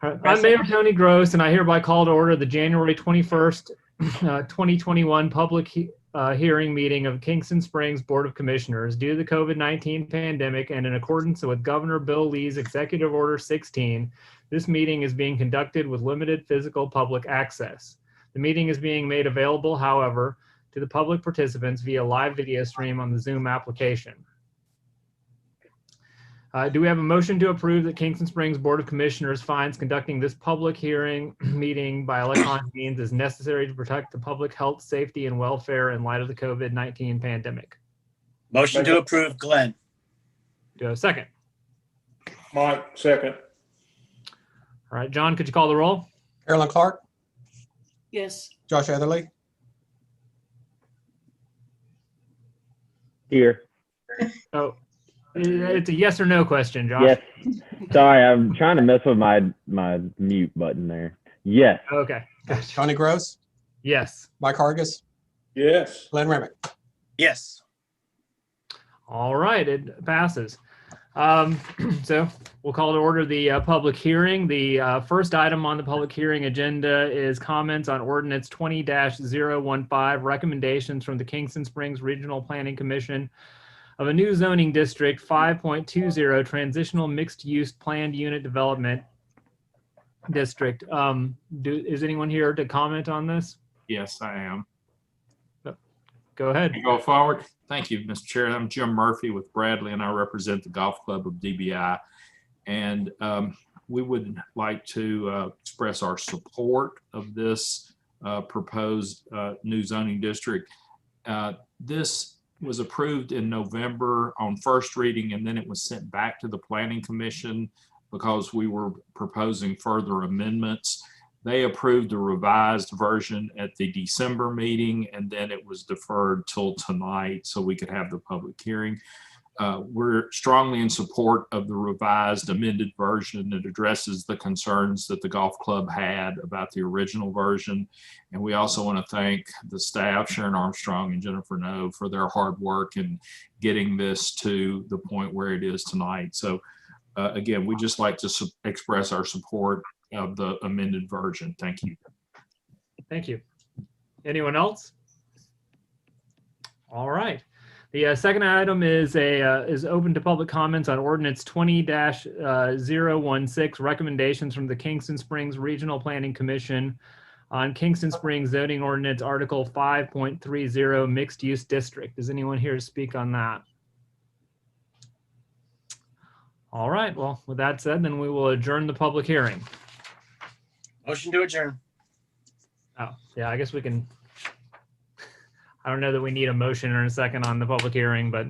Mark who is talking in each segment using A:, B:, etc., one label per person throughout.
A: I'm Mayor Tony Gross, and I hereby call to order the January 21st, 2021 public hearing meeting of Kingston Springs Board of Commissioners. Due to the COVID-19 pandemic and in accordance with Governor Bill Lee's Executive Order 16, this meeting is being conducted with limited physical public access. The meeting is being made available, however, to the public participants via live video stream on the Zoom application. Do we have a motion to approve that Kingston Springs Board of Commissioners finds conducting this public hearing meeting by electronic means is necessary to protect the public health, safety, and welfare in light of the COVID-19 pandemic?
B: Motion to approve, Glenn.
A: Do I have a second?
C: Mike, second.
A: All right, John, could you call the roll?
D: Carolyn Clark,
E: Yes.
D: Josh Etherly,
F: Here.
A: Oh, it's a yes or no question, Josh.
F: Yes. Sorry, I'm trying to mess with my mute button there. Yes.
A: Okay. Gotcha.
D: Tony Gross,
A: Yes.
D: Mike Hargis,
C: Yes.
D: Glenn Remick.
B: Yes.
A: All right, it passes. So we'll call to order the public hearing. The first item on the public hearing agenda is comments on ordinance 20-015, recommendations from the Kingston Springs Regional Planning Commission of a new zoning district 5.20 transitional mixed use planned unit development district. Is anyone here to comment on this?
G: Yes, I am.
A: Go ahead.
G: Go forward. Thank you, Mr. Chair. I'm Jim Murphy with Bradley, and I represent the Golf Club of DBI. And we would like to express our support of this proposed new zoning district. This was approved in November on first reading, and then it was sent back to the Planning Commission because we were proposing further amendments. They approved a revised version at the December meeting, and then it was deferred till tonight so we could have the public hearing. We're strongly in support of the revised amended version. It addresses the concerns that the golf club had about the original version. And we also want to thank the staff, Sharon Armstrong and Jennifer No, for their hard work in getting this to the point where it is tonight. So again, we just like to express our support of the amended version. Thank you.
A: Thank you. Anyone else? All right. The second item is open to public comments on ordinance 20-016, recommendations from the Kingston Springs Regional Planning Commission on Kingston Springs zoning ordinance article 5.30 mixed use district. Is anyone here to speak on that? All right, well, with that said, then we will adjourn the public hearing.
B: Motion to adjourn.
A: Oh, yeah, I guess we can. I don't know that we need a motion or a second on the public hearing, but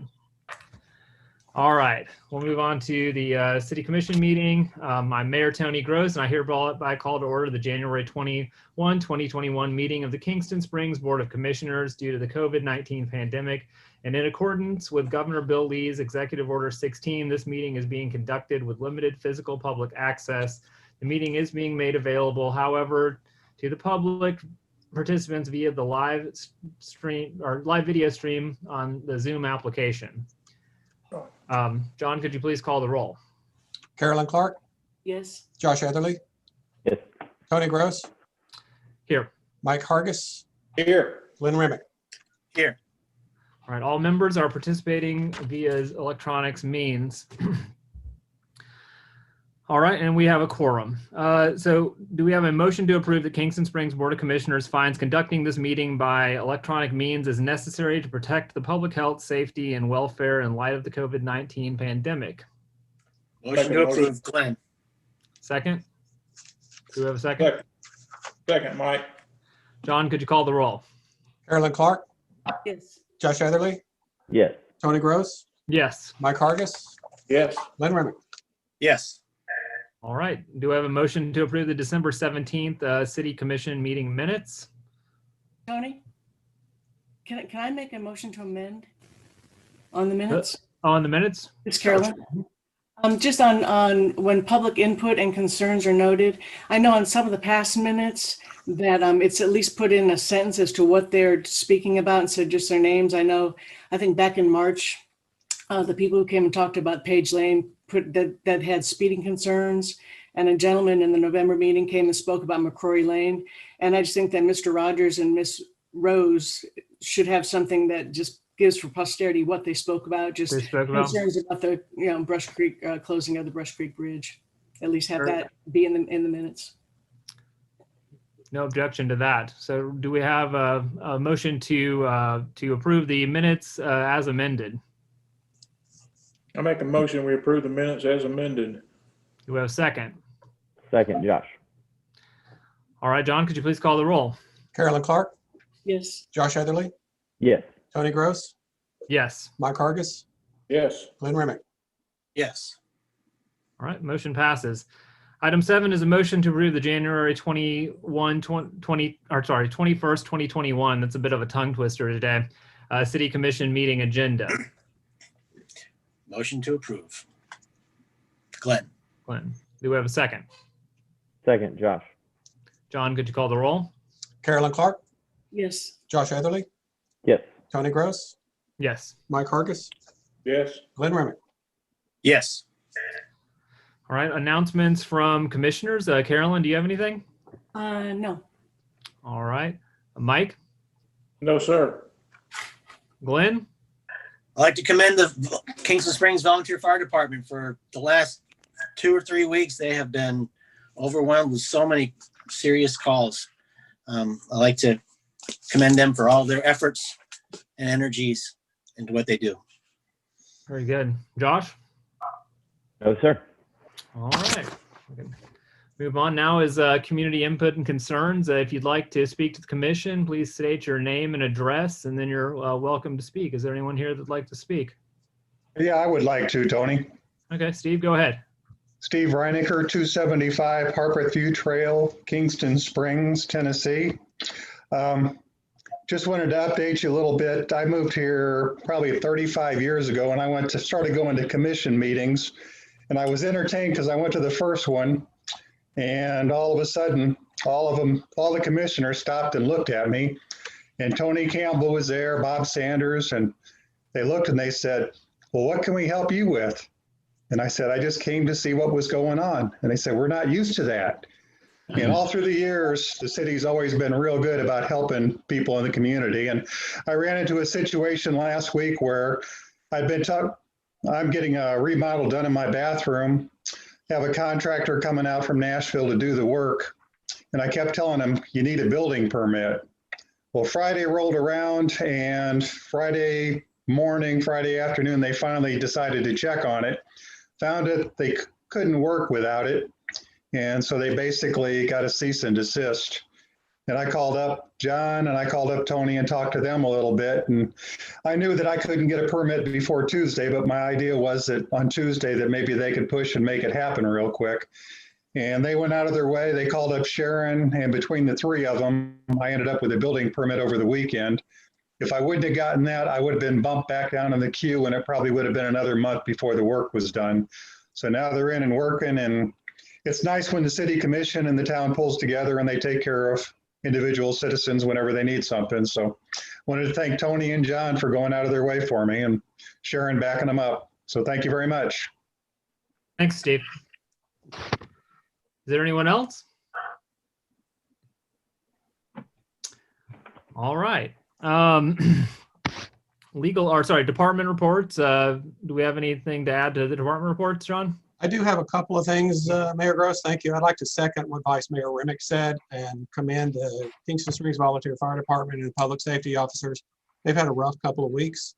A: all right, we'll move on to the City Commission meeting. I'm Mayor Tony Gross, and I hereby call to order the January 21, 2021 meeting of the Kingston Springs Board of Commissioners due to the COVID-19 pandemic. And in accordance with Governor Bill Lee's Executive Order 16, this meeting is being conducted with limited physical public access. The meeting is being made available, however, to the public participants via the live stream or live video stream on the Zoom application. John, could you please call the roll?
D: Carolyn Clark,
E: Yes.
D: Josh Etherly,
F: Yes.
D: Tony Gross,
A: Here.
D: Mike Hargis,
C: Here.
D: Glenn Remick.
B: Here.
A: All right, all members are participating via electronics means. All right, and we have a quorum. So do we have a motion to approve the Kingston Springs Board of Commissioners finds conducting this meeting by electronic means is necessary to protect the public health, safety, and welfare in light of the COVID-19 pandemic?
B: Motion to approve, Glenn.
A: Second? Do we have a second?
C: Second, Mike.
A: John, could you call the roll?
D: Carolyn Clark,
E: Yes.
D: Josh Etherly,
F: Yes.
D: Tony Gross,
A: Yes.
D: Mike Hargis,
C: Yes.
D: Glenn Remick.
B: Yes.
A: All right, do I have a motion to approve the December 17th City Commission meeting minutes?
E: Tony, can I make a motion to amend on the minutes?
A: On the minutes?
E: It's Carolyn. Just on when public input and concerns are noted, I know on some of the past minutes that it's at least put in a sentence as to what they're speaking about instead of just their names. I think back in March, the people who came and talked about Page Lane that had speeding concerns, and a gentleman in the November meeting came and spoke about McCrory Lane. And I just think that Mr. Rogers and Miss Rose should have something that just gives for posterity what they spoke about, just
A: They spoke about.
E: concerns about the, Brush Creek, closing of the Brush Creek Bridge. At least have
A: Sure.
E: that be in the minutes.
A: No objection to that. So do we have a motion to approve the minutes as amended?
C: I make a motion, we approve the minutes as amended.
A: Do we have a second?
F: Second, Josh.
A: All right, John, could you please call the roll?
D: Carolyn Clark,
E: Yes.
D: Josh Heatherly,
F: Yes.
D: Tony Gross,
A: Yes.
D: Mike Hargis,
C: Yes.
D: Glenn Remick.
B: Yes.
A: All right, motion passes. Item 7 is a motion to approve the January 21, 21st, 2021. That's a bit of a tongue twister today. City Commission meeting agenda.
B: Motion to approve. Glenn.
A: Glenn, do we have a second?
F: Second, Josh.
A: John, could you call the roll?
D: Carolyn Clark,
E: Yes.
D: Josh Heatherly,
F: Yes.
D: Tony Gross,
A: Yes.
D: Mike Hargis,
C: Yes.
D: Glenn Remick.
B: Yes.
A: All right, announcements from commissioners. Carolyn, do you have anything?
E: No.
A: All right. Mike?
C: No, sir.
A: Glenn?
B: I'd like to commend the Kingston Springs Volunteer Fire Department for the last 2 or 3 weeks. They have been overwhelmed with so many serious calls. I'd like to commend them for all their efforts and energies into what they do.
A: Very good. Josh?
F: No, sir.
A: All right. We can move on now is community input and concerns. If you'd like to speak to the commission, please state your name and address, and then you're welcome to speak. Is there anyone here that'd like to speak?
H: Yeah, I would like to, Tony.
A: Okay, Steve, go ahead.
H: Steve Reinecker, 275 Harpeth View Trail, Kingston Springs, Tennessee. Just wanted to update you a little bit. I moved here probably 35 years ago, and I started going to commission meetings, and I was entertained because I went to the first one, and all of a sudden, all the commissioners stopped and looked at me, and Tony Campbell was there, Bob Sanders, and they looked and they said, "Well, what can we help you with?" And I said, "I just came to see what was going on." And they said, "We're not used to that." And all through the years, the city's always been real good about helping people in the community. And I ran into a situation last week where I'm getting a remodel done in my bathroom, have a contractor coming out from Nashville to do the work. And I kept telling him, "You need a building permit." Well, Friday rolled around, and Friday morning, Friday afternoon, they finally decided to check on it. Found it, they couldn't work without it. And so they basically got a cease and desist. And I called up John and I called up Tony and talked to them a little bit. And I knew that I couldn't get a permit before Tuesday, but my idea was that on Tuesday that maybe they could push and make it happen real quick. And they went out of their way. They called up Sharon, and between the three of them, I ended up with a building permit over the weekend. If I wouldn't have gotten that, I would have been bumped back down in the queue, and it probably would have been another month before the work was done. So now they're in and working, and it's nice when the city commission and the town pulls together and they take care of individual citizens whenever they need something. So wanted to thank Tony and John for going out of their way for me, and Sharon backing them up. So thank you very much.
A: Thanks, Steve. Is there anyone else? All right. Department reports. Do we have anything to add to the department reports, John?
D: I do have a couple of things, Mayor Gross, thank you. I'd like to second what Vice Mayor Remick said and commend the Kingston Springs Volunteer Fire Department and public safety officers. They've had a rough couple of weeks.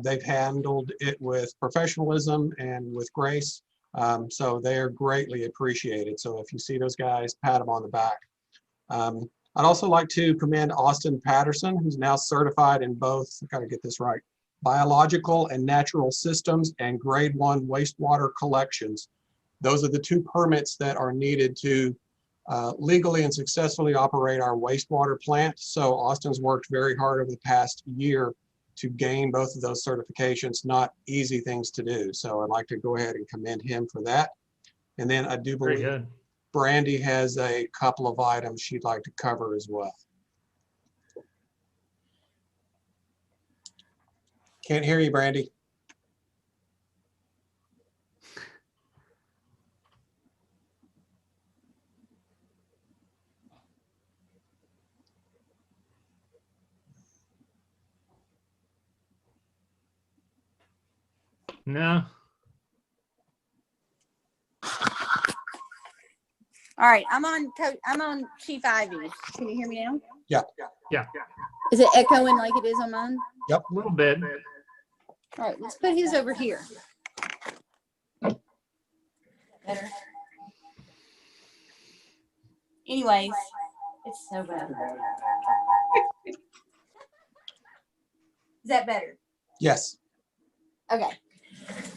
D: They've handled it with professionalism and with grace. So they're greatly appreciated. So if you see those guys, pat them on the back. I'd also like to commend Austin Patterson, who's now certified in both, I've got to get this right, biological and natural systems and grade 1 wastewater collections. Those are the 2 permits that are needed to legally and successfully operate our wastewater plant. So Austin's worked very hard over the past year to gain both of those certifications. Not easy things to do. So I'd like to go ahead and commend him for that. And then I do
A: Very
D: believe
A: good.
D: Brandy has a couple of items she'd like to cover as well. Can't hear you, Brandy.
A: No.
I: All right, I'm on Chief Ivy. Can you hear me now?
D: Yeah.
A: Yeah.
I: Is it echoing like it is on mine?
A: A little bit.
I: All right, let's put his over here. Better. Anyways, it's so bad. Is that better?
D: Yes.
I: Okay.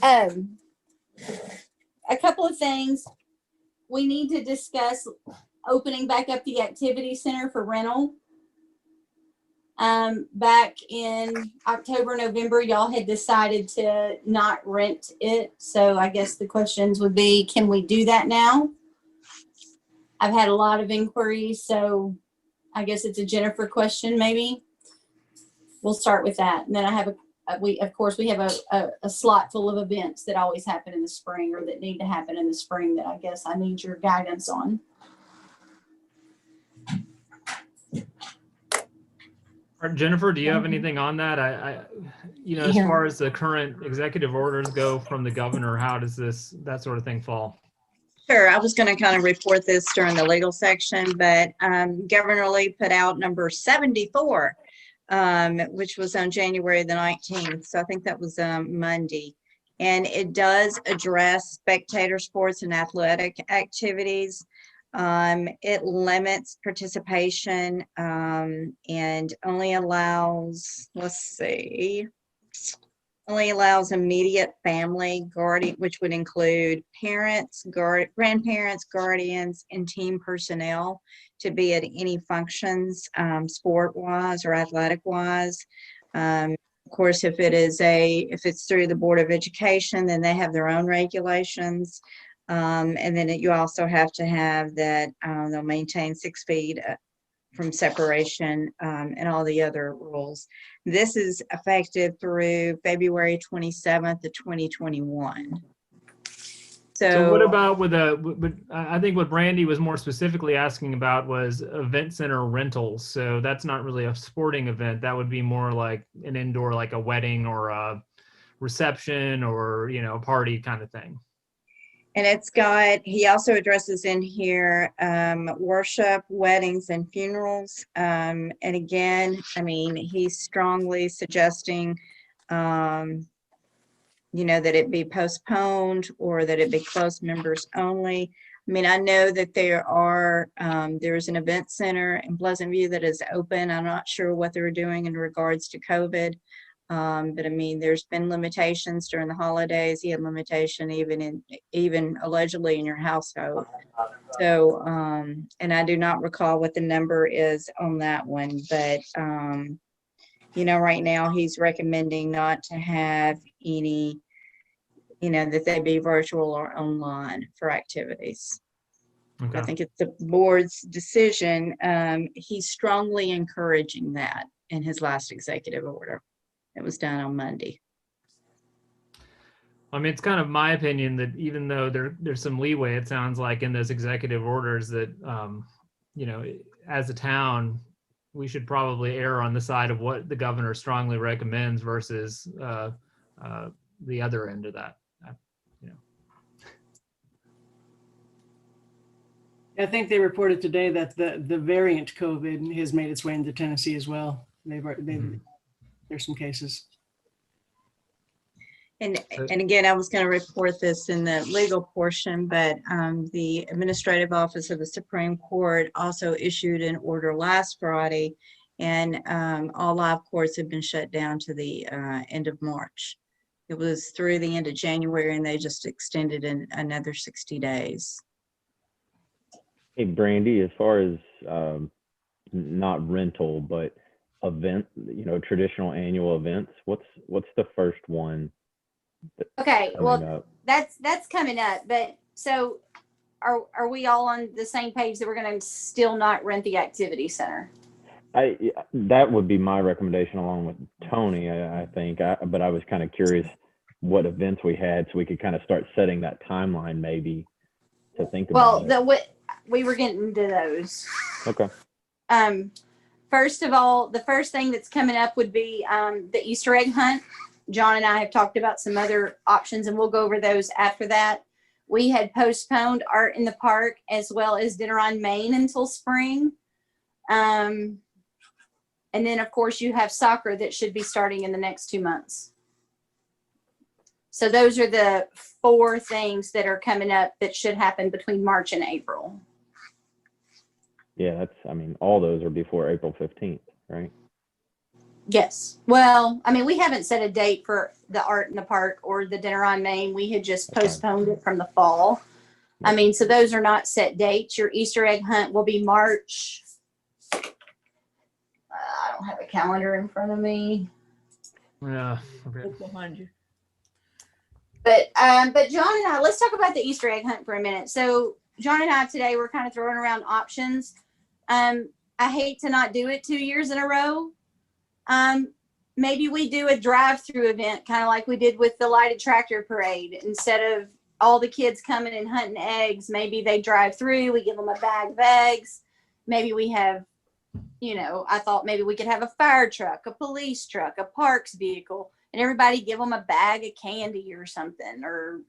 I: A couple of things. We need to discuss opening back up the activity center for rental. Back in October, November, y'all had decided to not rent it. So I guess the questions would be, can we do that now? I've had a lot of inquiries, so I guess it's a Jennifer question, maybe. We'll start with that. And then I have we have a slot full of events that always happen in the spring or that need to happen in the spring that I guess I need your guidance on.
A: Jennifer, do you have anything on that? As far as the current executive orders go from the governor, how does that sort of thing fall?
I: Sure. I was going to kind of report this during the legal section, but Governor Lee put out number 74, which was on January the 19th. So I think that was Monday. And it does address spectator sports and athletic activities. It limits participation and only allows, only allows immediate family guardian, which would include parents, grandparents, guardians, and team personnel to be at any functions, sport-wise or athletic-wise. Of course, if it's through the Board of Education, then they have their own regulations. And then you also have to have that they'll maintain 6 feet from separation and all the other rules. This is effective through February 27th of 2021.
A: So what about I think what Brandy was more specifically asking about was event center rentals. So that's not really a sporting event. That would be more like an indoor, like a wedding or a reception or, a party kind of thing.
I: And he also addresses in here worship, weddings, and funerals. And again, he's strongly suggesting, that it be postponed or that it be close members only. I know that there's an event center in Pleasant View that is open. I'm not sure what they're doing in regards to COVID. But there's been limitations during the holidays. He had limitation even allegedly in your household. So, and I do not recall what the number is on that one, but, right now he's recommending not to have any, that they be virtual or online for activities.
A: Okay.
I: I think it's the board's decision. He's strongly encouraging that in his last executive order. It was done on Monday.
A: It's kind of my opinion that even though there's some leeway, it sounds like in those executive orders that, as a town, we should probably err on the side of what the governor strongly recommends versus the other end of that.
E: I think they reported today that the variant COVID has made its way into Tennessee as well. There's some cases.
I: And again, I was going to report this in the legal portion, but the Administrative Office of the Supreme Court also issued an order last Friday, and all live courts have been shut down to the end of March. It was through the end of January, and they just extended in another 60 days.
F: Hey, Brandy, as far as not rental, but event, traditional annual events, what's the first one?
I: Okay, well, that's coming up, but so are we all on the same page that we're going to still not rent the activity center?
F: That would be my recommendation along with Tony, I think, but I was kind of curious what events we had so we could kind of start setting that timeline maybe to think about
I: we were getting to those.
F: Okay.
I: First of all, the first thing that's coming up would be the Easter egg hunt.
J: John and I have talked about some other options, and we'll go over those after that. We had postponed Art in the Park as well as Dinner on Main until spring. And then, of course, you have soccer that should be starting in the next 2 months. So those are the 4 things that are coming up that should happen between March and April.
F: Yeah, that's, I mean, all those are before April 15th, right?
J: Yes. Well, I mean, we haven't set a date for the Art in the Park or the Dinner on Main. We had just
F: Okay.
J: postponed it from the fall. I mean, so those are not set dates. Your Easter egg hunt will be March. I don't have a calendar in front of me.
A: Yeah. Okay.
K: Behind you.
J: But John and I, let's talk about the Easter egg hunt for a minute. So John and I today were kind of throwing around options. I hate to not do it 2 years in a row. Maybe we do a drive-through event, kind of like we did with the lighted tractor parade. Instead of all the kids coming and hunting eggs, maybe they drive through, we give them a bag of eggs. Maybe we have, you know, I thought maybe we could have a fire truck, a police truck, a parks vehicle, and everybody give them a bag of candy or something, or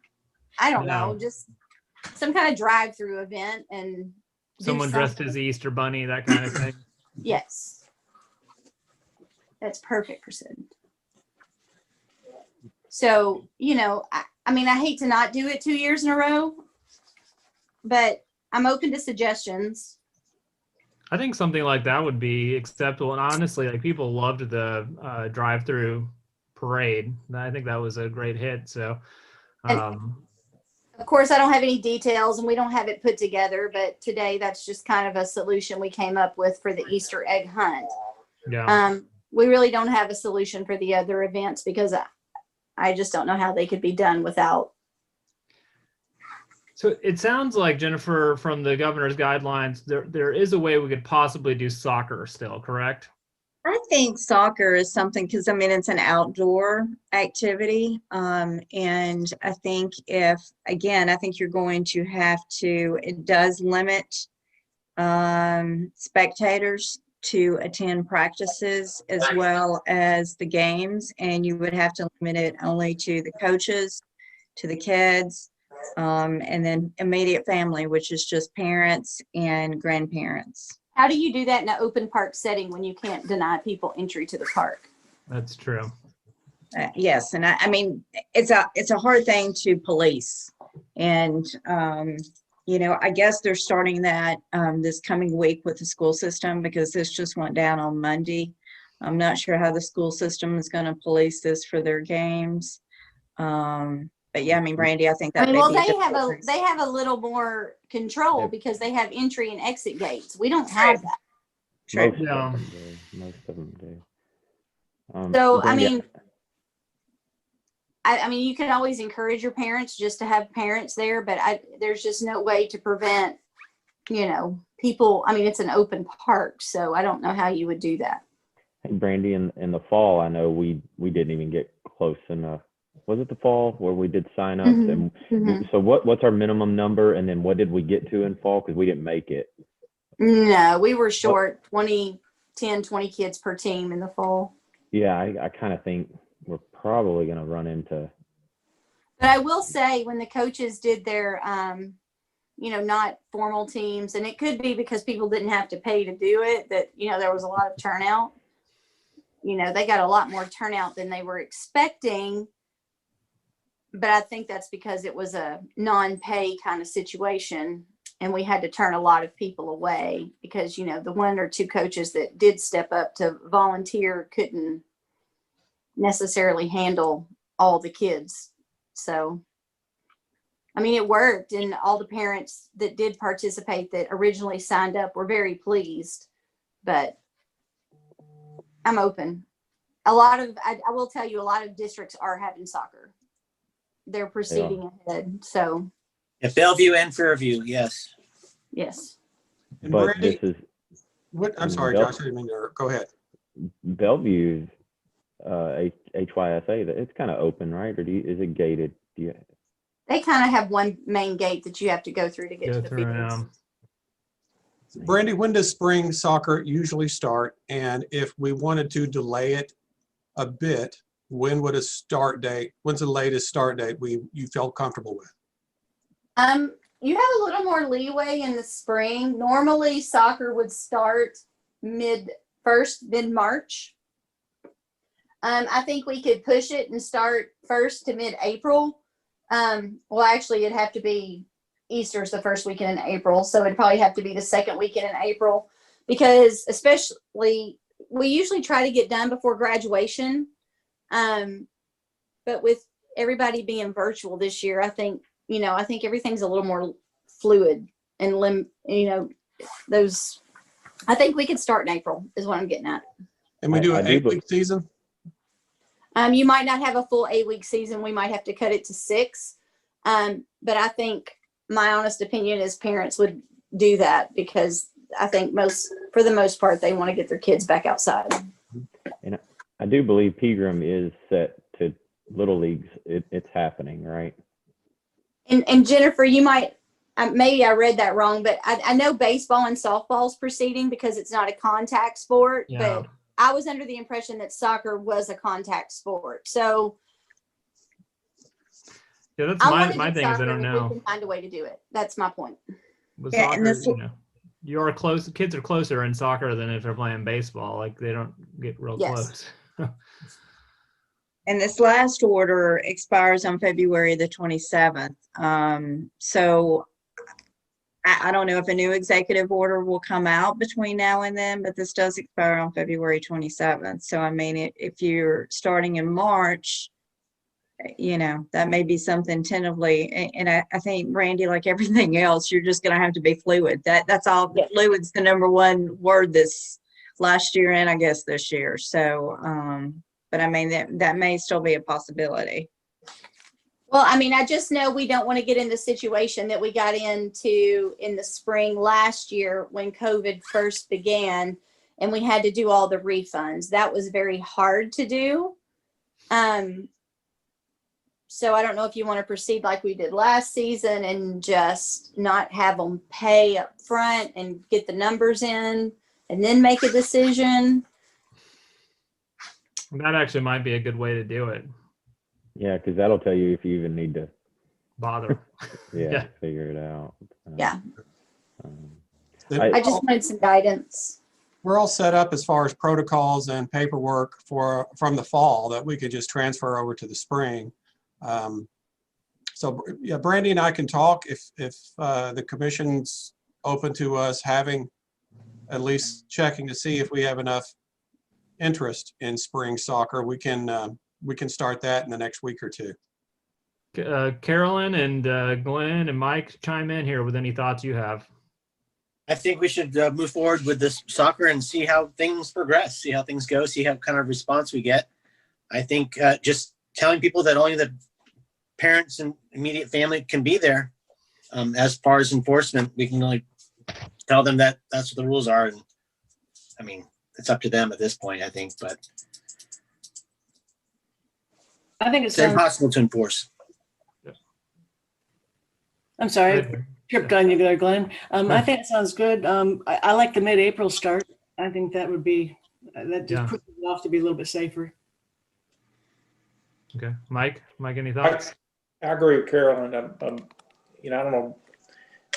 J: I don't know, just some kind of drive-through event. And
A: Someone dressed as the Easter Bunny, that kind of thing.
J: Yes. That's perfect for Sid. So, you know, I mean, I hate to not do it 2 years in a row, but I'm open to suggestions.
A: I think something like that would be acceptable. And honestly, like people loved the drive-through parade. I think that was a great hit. So,
J: Of course, I don't have any details and we don't have it put together, but today that's just kind of a solution we came up with for the Easter egg hunt.
A: yeah.
J: We really don't have a solution for the other events because I just don't know how they could be done without.
A: So it sounds like, Jennifer, from the governor's guidelines, there is a way we could possibly do soccer still, correct?
I: I think soccer is something, because I mean, it's an outdoor activity. And I think I think you're going to have to, it does limit spectators to attend practices as well as the games. And you would have to limit it only to the coaches, to the kids, and then immediate family, which is just parents and grandparents.
J: How do you do that in an open park setting when you can't deny people entry to the park?
A: That's true.
I: Yes, and I mean, it's a hard thing to police. And, you know, I guess they're starting that this coming week with the school system, because this just went down on Monday. I'm not sure how the school system is going to police this for their games. But yeah, I mean, Brandy, I think that.
J: Well, they have a little more control because they have entry and exit gates. We don't have that.
I: True.
F: Most of them do.
J: So, I
F: Brandy,
J: mean, I mean, you can always encourage your parents just to have parents there, but there's just no way to prevent, you know, people. I mean, it's an open park, so I don't know how you would do that.
F: Hey, Brandy, in the fall, I know we didn't even get close enough. Was it the fall where we did sign ups? And so what's our minimum number? And then what did we get to in fall? Because we didn't make it.
J: No, we were short 20 kids per team in the fall.
F: Yeah, I kind of think we're probably going to run into.
J: But I will say, when the coaches did their, you know, not formal teams, and it could be because people didn't have to pay to do it, that, you know, there was a lot of turnout. You know, they got a lot more turnout than they were expecting. But I think that's because it was a non-pay kind of situation, and we had to turn a lot of people away because, you know, the 1 or 2 coaches that did step up to volunteer couldn't necessarily handle all the kids. So, I mean, it worked, and all the parents that did participate that originally signed up were very pleased. But I'm open. I will tell you, a lot of districts are having soccer. They're proceeding ahead. So,
B: At Bellevue and Fairview, yes.
J: yes.
D: And
F: But
D: Brandy,
F: this is
D: I'm sorry, Josh, I didn't mean to, go ahead.
F: Bellevue's HYSA. It's kind of open, right? Or is it gated?
J: They kind of have one main gate that you have to go through to get to the fields.
A: Yeah.
D: Brandy, when does spring soccer usually start? And if we wanted to delay it a bit, when would a start date, when's the latest start date you felt comfortable with?
J: You have a little more leeway in the spring. Normally soccer would start mid-March. I think we could push it and start first to mid-April. Well, actually it'd have to be Easter's the first weekend in April. So it'd probably have to be the second weekend in April, because especially we usually try to get done before graduation. But with everybody being virtual this year, I think everything's a little more fluid and I think we could start in April is what I'm getting at.
D: And we do
F: I
D: an
F: do
D: 8-week season?
J: You might not have a full 8-week season. We might have to cut it to 6. But I think my honest opinion is parents would do that, because I think for the most part, they want to get their kids back outside.
F: And I do believe Pegram is set to little leagues. It's happening, right?
J: And Jennifer, you might, maybe I read that wrong, but I know baseball and softball is proceeding because it's not a contact sport.
A: Yeah.
J: But I was under the impression that soccer was a contact sport. So
A: Yeah, that's
J: I want to
A: my
J: do
A: thing is I
J: soccer
A: don't
J: if
A: know.
J: we can find a way to do it. That's my point.
A: With
I: Yeah,
A: soccer,
I: and this-
A: you are close. Kids are closer in soccer than if they're playing baseball. Like they don't get real
J: Yes.
A: close.
I: And this last order expires on February the 27th. So I don't know if a new executive order will come out between now and then, but this does expire on February 27th. So, I mean, if you're starting in March, that may be something tentatively. And I think, Randy, like everything else, you're just going to have to be fluid. That's all.
J: Yeah.
I: Fluid's the number one word this last year and I guess this year. So, but I mean, that may still be a possibility.
J: Well, I mean, I just know we don't want to get in the situation that we got into in the spring last year when COVID first began and we had to do all the refunds. That was very hard to do. So I don't know if you want to proceed like we did last season and just not have them pay up front and get the numbers in and then make a decision.
A: That actually might be a good way to do it.
F: Yeah, because that'll tell you if you even need to
A: Bother. Yeah.
F: figure it out.
J: Yeah.
F: I
J: I just wanted some guidance.
D: We're all set up as far as protocols and paperwork from the fall that we could just transfer over to the spring. So yeah, Brandy and I can talk if the commission's open to us having, at least checking to see if we have enough interest in spring soccer. We can start that in the next week or two.
A: Carolyn and Glenn and Mike, chime in here with any thoughts you have.
B: I think we should move forward with this soccer and see how things progress, see how things go, see how kind of response we get. I think just telling people that only the parents and immediate family can be there. As far as enforcement, we can only tell them that that's what the rules are. And I mean, it's up to them at this point, I think, but
E: I think
B: it's impossible to enforce.
E: I'm sorry, tripped on you there, Glenn. I think it sounds good. I like the mid-April start. I think that would be, that just puts it off to be a little bit safer.
A: Okay, Mike, any thoughts?
C: I agree with Carolyn. I don't know,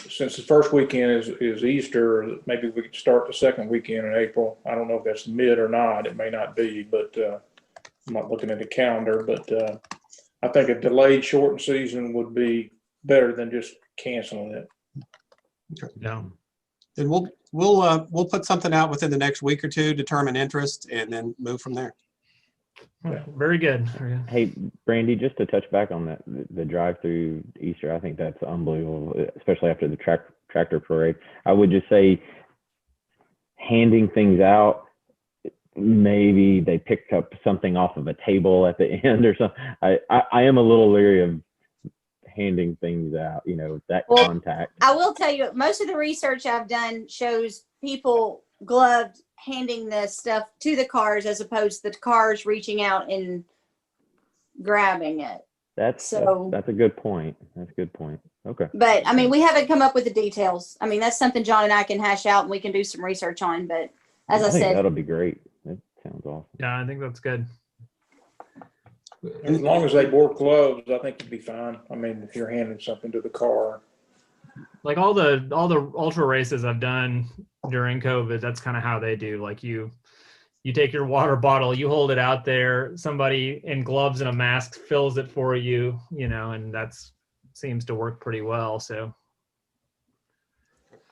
C: since the first weekend is Easter, maybe we could start the second weekend in April. I don't know if that's mid or not. It may not be, but I'm not looking at the calendar. But I think a delayed shortened season would be better than just canceling it.
D: Okay.
A: Yeah.
D: Then we'll put something out within the next week or two, determine interest, and then move from there.
A: Very good. Very good.
F: Hey, Brandy, just to touch back on that, the drive-through Easter, I think that's unbelievable, especially after the tractor parade. I would just say handing things out, maybe they picked up something off of a table at the end or something. I am a little leery of handing things out, that contact.
J: I will tell you, most of the research I've done shows people gloved handing the stuff to the cars as opposed to the cars reaching out and grabbing it.
F: That's a good point. That's a good point. Okay.
J: But I mean, we haven't come up with the details. I mean, that's something John and I can hash out and we can do some research on. But as I
F: think
J: said,
F: that'll be great. That sounds awesome.
A: Yeah, I think that's good.
C: As long as they wore gloves, I think you'd be fine. I mean, if you're handing something to the car.
A: Like all the ultra races I've done during COVID, that's kind of how they do. Like you take your water bottle, you hold it out there, somebody in gloves and a mask fills it for you, you know, and that's seems to work pretty well. So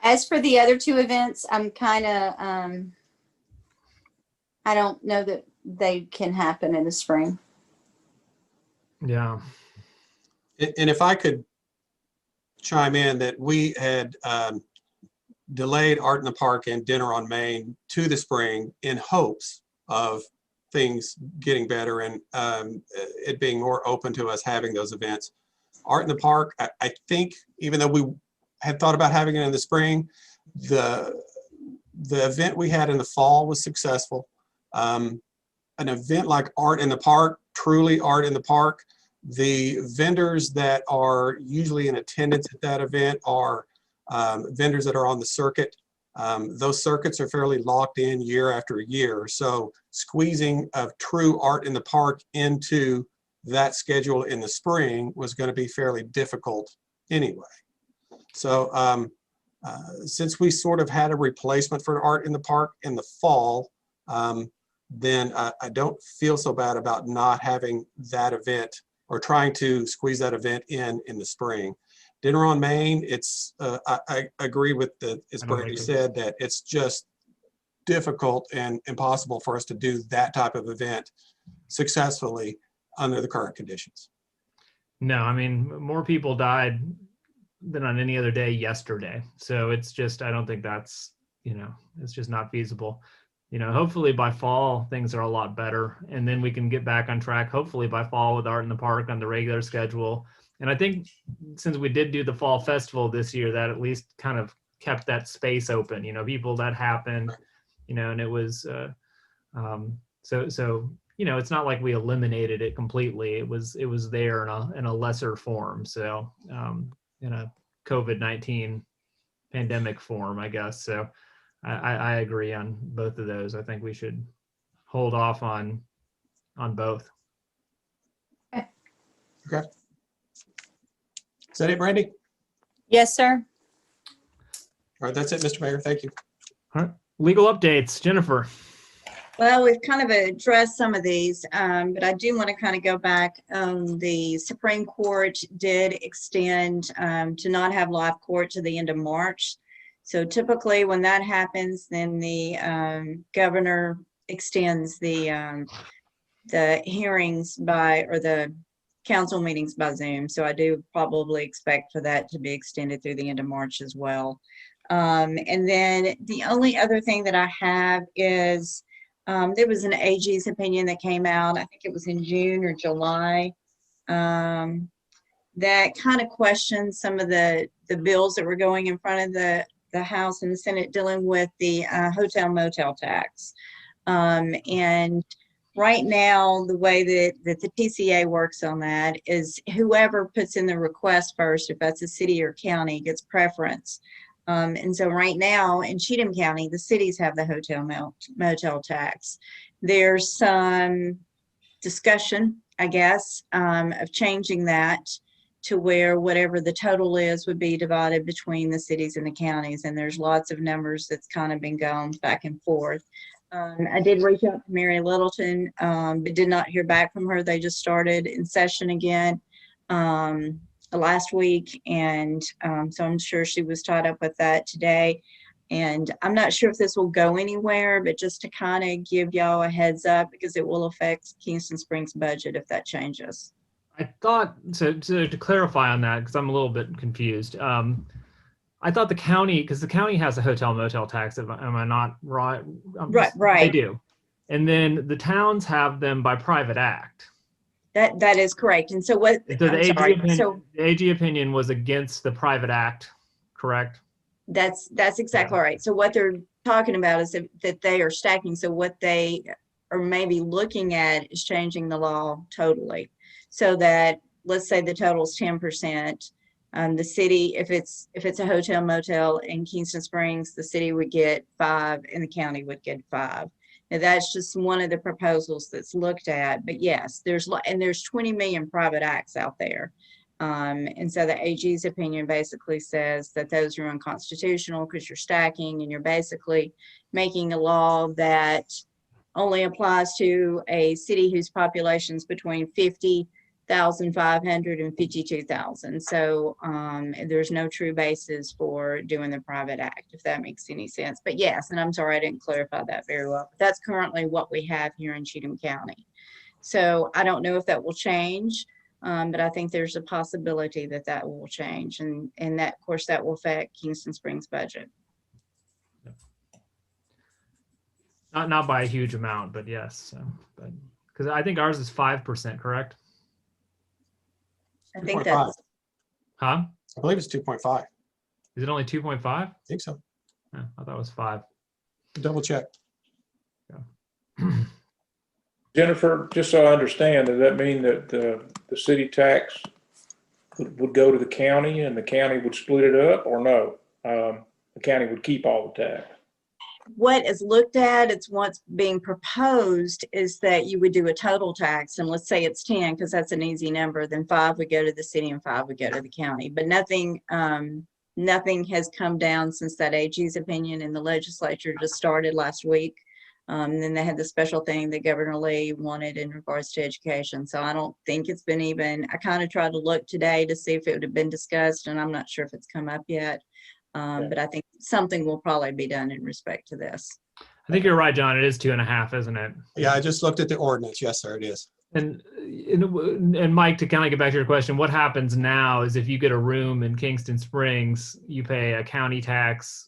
J: As for the other two events, I'm kind of, I don't know that they can happen in the spring.
A: yeah.
D: And if I could chime in, that we had delayed Art in the Park and Dinner on Main to the spring in hopes of things getting better and it being more open to us having those events. Art in the Park, I think, even though we had thought about having it in the spring, the event we had in the fall was successful. An event like Art in the Park, truly Art in the Park, the vendors that are usually in attendance at that event are vendors that are on the circuit. Those circuits are fairly locked in year after year. So squeezing of true Art in the Park into that schedule in the spring was going to be fairly difficult anyway. So since we sort of had a replacement for Art in the Park in the fall, then I don't feel so bad about not having that event or trying to squeeze that event in the spring. Dinner on Main, it's I agree with as Brady said, that it's just difficult and impossible for us to do that type of event successfully under the current conditions.
A: No, I mean, more people died than on any other day yesterday. So it's just, I don't think that's, you know, it's just not feasible. You know, hopefully by fall, things are a lot better. And then we can get back on track, hopefully by fall, with Art in the Park on the regular schedule. And I think since we did do the fall festival this year, that at least kind of kept that space open, you know, people that happened, you know, and it was, so, you know, it's not like we eliminated it completely. It was there in a lesser form. So, in a COVID-19 pandemic form, I guess. So I agree on both of those. I think we should hold off on both.
D: Okay. Is that it, Brandy?
J: Yes, sir.
D: All right, that's it, Mr. Mayor. Thank you.
A: All right. Legal updates, Jennifer.
I: Well, we've kind of addressed some of these, but I do want to kind of go back. The Supreme Court did extend to not have live court to the end of March. So typically when that happens, then the governor extends the hearings by, or the council meetings by Zoom. So I do probably expect for that to be extended through the end of March as well. And then the only other thing that I have is there was an AG's opinion that came out, I think it was in June or July, that kind of questioned some of the bills that were going in front of the House and the Senate dealing with the hotel motel tax. And right now, the way that the TCA works on that is whoever puts in the request first, if that's a city or county, gets preference. And so right now in Cheatham County, the cities have the hotel motel tax. There's some discussion, I guess, of changing that to where whatever the total is would be divided between the cities and the counties. And there's lots of numbers that's kind of been going back and forth. I did reach out to Mary Littleton, but did not hear back from her. They just started in session again last week. And so I'm sure she was tied up with that today. And I'm not sure if this will go anywhere, but just to kind of give y'all a heads up, because it will affect Kingston Springs budget if that changes.
A: I thought, so to clarify on that, because I'm a little bit confused. I thought the county, because the county has a hotel motel tax, am I not right?
I: Right.
A: They do. And then the towns have them by private act.
I: That is correct. And so what,
A: So the AG opinion
I: so
A: was against the private act, correct?
I: that's exactly right. So what they're talking about is that they are stacking. So what they are maybe looking at is changing the law totally. So that, let's say the total is 10%, The city, if it's a hotel motel in Kingston Springs, the city would get 5 and the county would get 5. Now that's just one of the proposals that's looked at, but yes, there's 20 million private acts out there. And so the AG's opinion basically says that those are unconstitutional because you're stacking and you're basically making a law that only applies to a city whose population is between 50,500 and 52,000. So there's no true basis for doing the private act, if that makes any sense. But yes, and I'm sorry I didn't clarify that very well. But that's currently what we have here in Cheatham County. So I don't know if that will change, but I think there's a possibility that that will change, and that, of course, that will affect Kingston Springs' budget.
A: Not by a huge amount, but yes. So, but because I think ours is 5%, correct?
I: I think
D: 2.5.
I: that's
A: Huh?
D: I believe it's 2.5.
A: Is it only 2.5?
D: I think so.
A: I thought it was 5.
D: Double check.
C: Jennifer, just so I understand, does that mean that the city tax would go to the county and the county would split it up, or no? The county would keep all the tax?
I: what is looked at. It's what's being proposed is that you would do a total tax, and let's say it's 10 because that's an easy number. Then 5 would go to the city and 5 would go to the county. But nothing has come down since that AG's opinion, and the legislature just started last week. And then they had the special thing that Governor Lee wanted in regards to education. So I don't think it's been even, I kind of tried to look today to see if it would have been discussed, and I'm not sure if it's come up yet. But I think something will probably be done in respect to this.
A: I think you're right, John. It is 2.5, isn't it?
D: Yeah, I just looked at the ordinance. Yes, sir, it is.
A: And Mike, to kind of get back to your question, what happens now is if you get a room in Kingston Springs, you pay a county tax.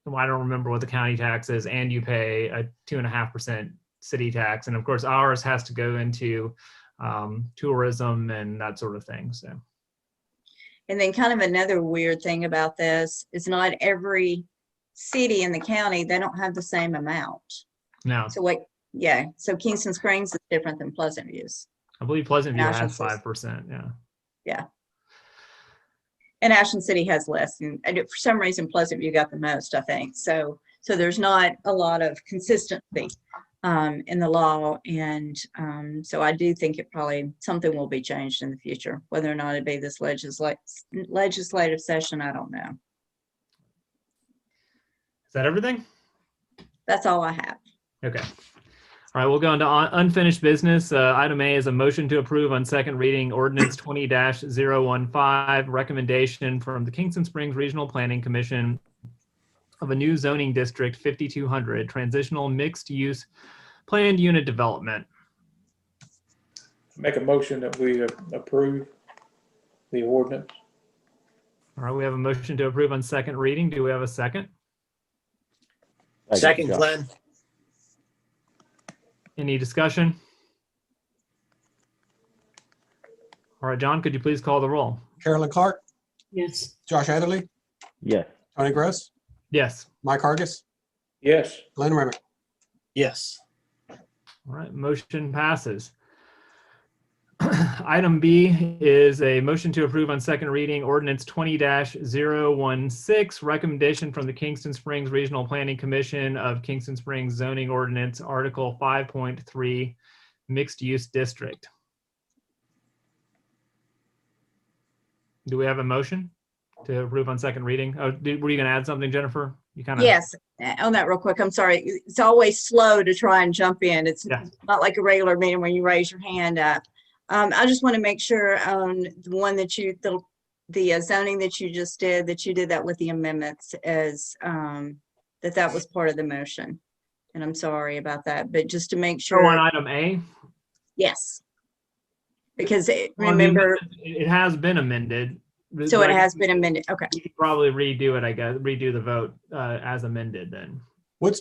A: Well, I don't remember what the county tax is, and you pay a 2.5% city tax. And of course, ours has to go into tourism and that sort of thing. So.
I: And then kind of another weird thing about this is not every city in the county, they don't have the same amount.
A: No.
I: So like, yeah, so Kingston Springs is different than Pleasant View's.
A: I believe Pleasant View
I: Ashland
A: has 5%. Yeah.
I: Yeah. And Ashland City has less. And for some reason, Pleasant View got the most, I think. So there's not a lot of consistency in the law. And so I do think it probably, something will be changed in the future. Whether or not it be this legislative session, I don't know.
A: Is that everything?
I: That's all I have.
A: Okay. All right, we'll go into unfinished business. Item A is a motion to approve on second reading ordinance 20-015, recommendation from the Kingston Springs Regional Planning Commission of a new zoning district 5200, transitional mixed use planned unit development.
C: Make a motion that we approve the ordinance.
A: All right, we have a motion to approve on second reading. Do we have a second?
B: Second, Glenn.
A: Any discussion? All right, John, could you please call the roll?
D: Carolyn Clark,
E: Yes.
D: Josh Adderley,
F: Yes.
D: Tony Gross,
A: Yes.
D: Mike Hargis,
C: Yes.
D: Glenn Remick.
B: Yes.
A: All right, motion passes. Item B is a motion to approve on second reading ordinance 20-016, recommendation from the Kingston Springs Regional Planning Commission of Kingston Springs zoning ordinance, Article 5.3, mixed use district. Do we have a motion to approve on second reading? Oh, were you going to add something, Jennifer? You kind of.
I: Yes, on that real quick, I'm sorry. It's always slow to try and jump in. It's not like a regular meeting when you raise your hand up. I just want to make sure on the one that the zoning that you just did, that you did that with the amendments as that was part of the motion. And I'm sorry about that, but just to make
A: So on
I: sure.
A: item A?
I: Yes. Because
A: On the
I: remember,
A: amendment, it has been amended.
I: so it has been amended. Okay.
A: You could probably redo it, I guess, redo the vote as amended then.
D: What's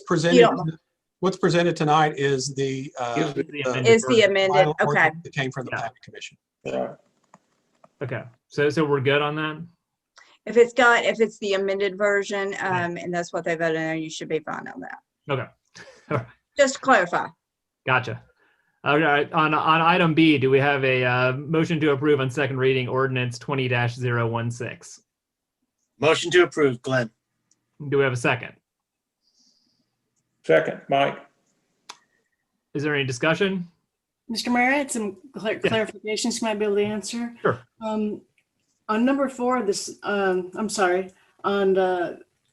D: presented tonight is the
I: Is the amended,
D: final
I: okay.
D: ordinance that came from the
A: Yeah.
D: planning commission.
C: Right.
A: Okay, so we're good on that?
I: If it's the amended version, and that's what they voted on, you should be fine on that.
A: Okay. All right.
I: Just to clarify.
A: Gotcha. All right, on item B, do we have a motion to approve on second reading ordinance 20-016?
B: Motion to approve, Glenn.
A: Do we have a second?
C: Second, Mike.
A: Is there any discussion?
E: Mr. Mayor, I had some clarifications you might be able to answer.
A: Sure.
E: On number 4, on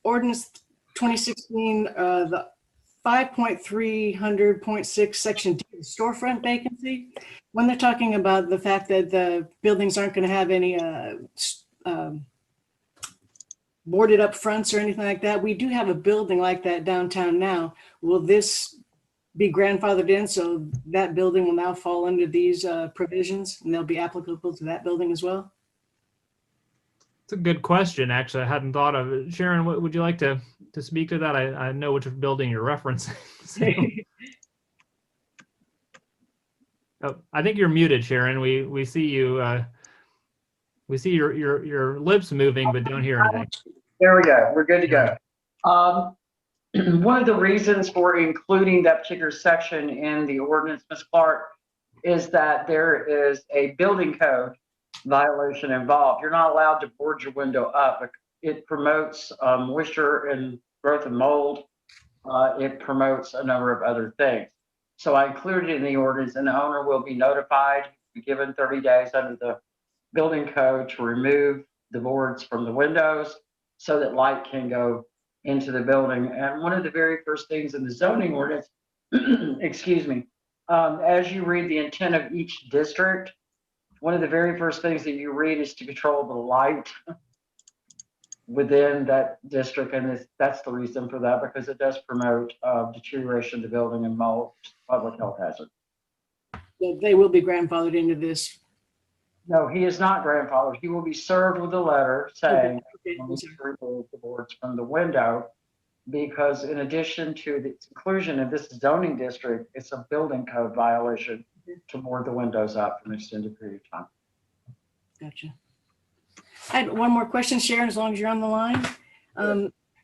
E: ordinance 2016, the 5.300.6 section D, storefront vacancy, when they're talking about the fact that the buildings aren't going to have any boarded up fronts or anything like that, we do have a building like that downtown now. Will this be grandfathered in, so that building will now fall under these provisions and they'll be applicable to that building as well?
A: It's a good question, actually. I hadn't thought of it. Sharon, would you like to speak to that? I know which building you're referencing. Oh, I think you're muted, Sharon. We see you. We see your lips moving, but don't hear anything.
K: There we go. We're good to go. One of the reasons for including that particular section in the ordinance, Ms. Clark, is that there is a building code violation involved. You're not allowed to board your window up. It promotes moisture and growth of mold. It promotes a number of other things. So I included it in the ordinance, and the owner will be notified, be given 30 days under the building code to remove the boards from the windows so that light can go into the building. And one of the very first things in the zoning ordinance, excuse me, as you read the intent of each district, one of the very first things that you read is to control the light within that district. And that's the reason for that, because it does promote deterioration of the building and mold, public health hazard.
E: They will be grandfathered into this.
K: No, he is not grandfathered. He will be served with a letter saying,
E: Okay.
K: we need to remove the boards from the window, because in addition to the inclusion of this zoning district, it's a building code violation to board the windows up for an extended period of time.
E: Gotcha. I had one more question, Sharon, as long as you're on the line.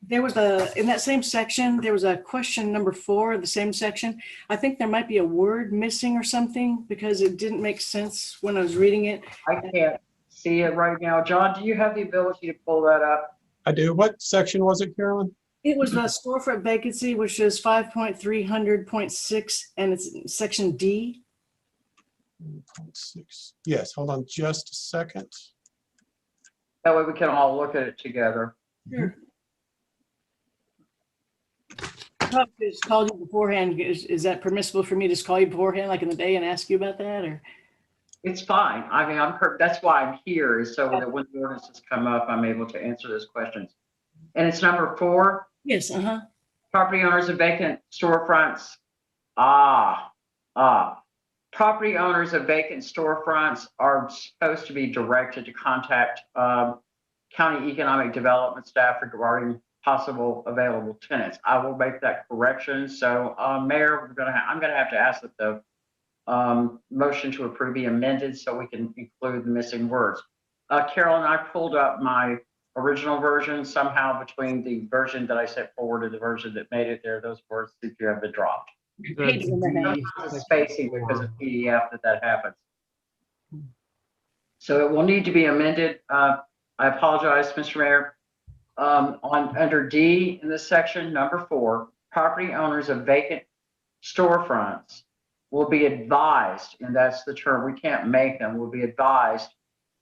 E: There was in that same section, there was a question number 4, the same section. I think there might be a word missing or something because it didn't make sense when I was reading it.
K: I can't see it right now. John, do you have the ability to pull that up?
D: I do. What section was it, Carolyn?
E: It was the storefront vacancy, which is 5.300.6, and it's section D.
D: 6. Yes, hold on just a second.
K: That way we can all look at it together.
E: Sure. I probably just called you beforehand. Is that permissible for me to just call you beforehand, like in the day, and ask you about that, or?
K: It's fine. I mean, that's why I'm here, is so that when the ordinances come up, I'm able to answer those questions. And it's number 4.
E: Yes,
K: Property owners of vacant storefronts. Property owners of vacant storefronts are supposed to be directed to contact county economic development staff regarding possible available tenants. I will make that correction. So, Mayor, I'm gonna have to ask that the motion to approve be amended so we can include the missing words. Carolyn, I pulled up my original version. Somehow between the version that I set forward and the version that made it there, those words seem to have been dropped.
A: That's
K: Spacing because of PDF that happens. So it will need to be amended. I apologize, Mr. Mayor. Under D in this section, number 4, property owners of vacant storefronts will be advised, and that's the term, we can't make them, will be advised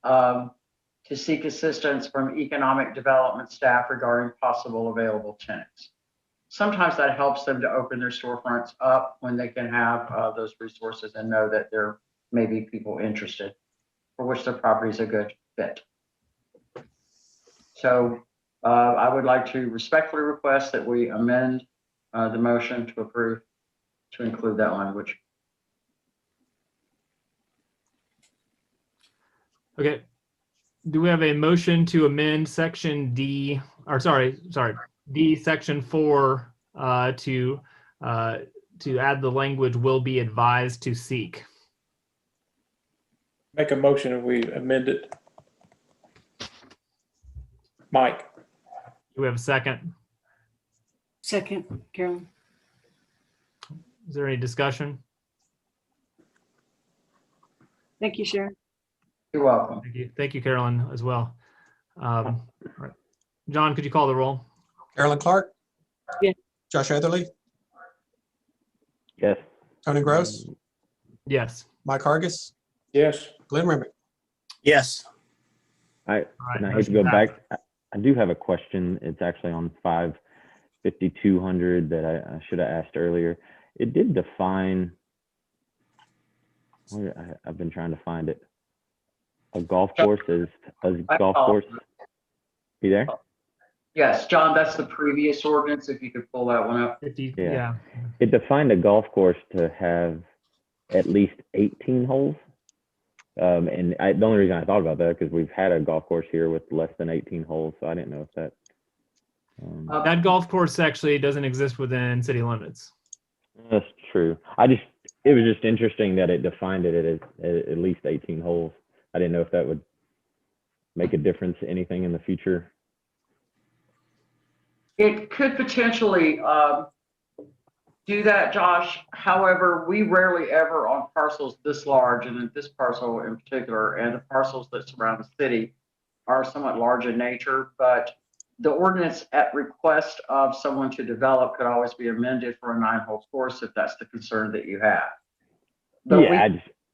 K: to seek assistance from economic development staff regarding possible available tenants. Sometimes that helps them to open their storefronts up when they can have those resources and know that there may be people interested for which their property is a good fit. So I would like to respectfully request that we amend the motion to approve to include that language.
A: Okay. Do we have a motion to amend section D, or sorry, D section 4 to add the language will be advised to seek?
C: Make a motion if we amend it. Mike.
A: Do we have a second?
E: Second, Carolyn.
A: Is there any discussion?
E: Thank you, Sharon.
K: You're welcome.
A: Thank you, Carolyn, as well. All right. John, could you call the roll?
D: Carolyn Clark?
E: Yeah.
D: Josh Etherly?
F: Yes.
D: Tony Gross?
A: Yes.
D: Mike Hargis?
C: Yes.
D: Glenn Remick?
B: Yes.
A: All right,
F: And I hate to go
A: motion
F: back. I do have a question. It's actually on 55200 that I should have asked earlier. It did define, I've been trying to find it. A golf course is a golf course. You there?
K: Yes, John, that's the previous ordinance, if you could pull that one up.
A: 50,
F: Yeah.
A: yeah.
F: It defined a golf course to have at least 18 holes. And the only reason I thought about that because we've had a golf course here with less than 18 holes, so I didn't know if that.
A: That golf course actually doesn't exist within city limits.
F: That's true. It was just interesting that it defined it at least 18 holes. I didn't know if that would make a difference, anything in the future.
K: It could potentially do that, Josh. However, we rarely ever on parcels this large, and this parcel in particular, and the parcels that surround the city are somewhat large in nature, but the ordinance at request of someone to develop could always be amended for a 9-hole course if that's the concern that you have. But
F: Yeah,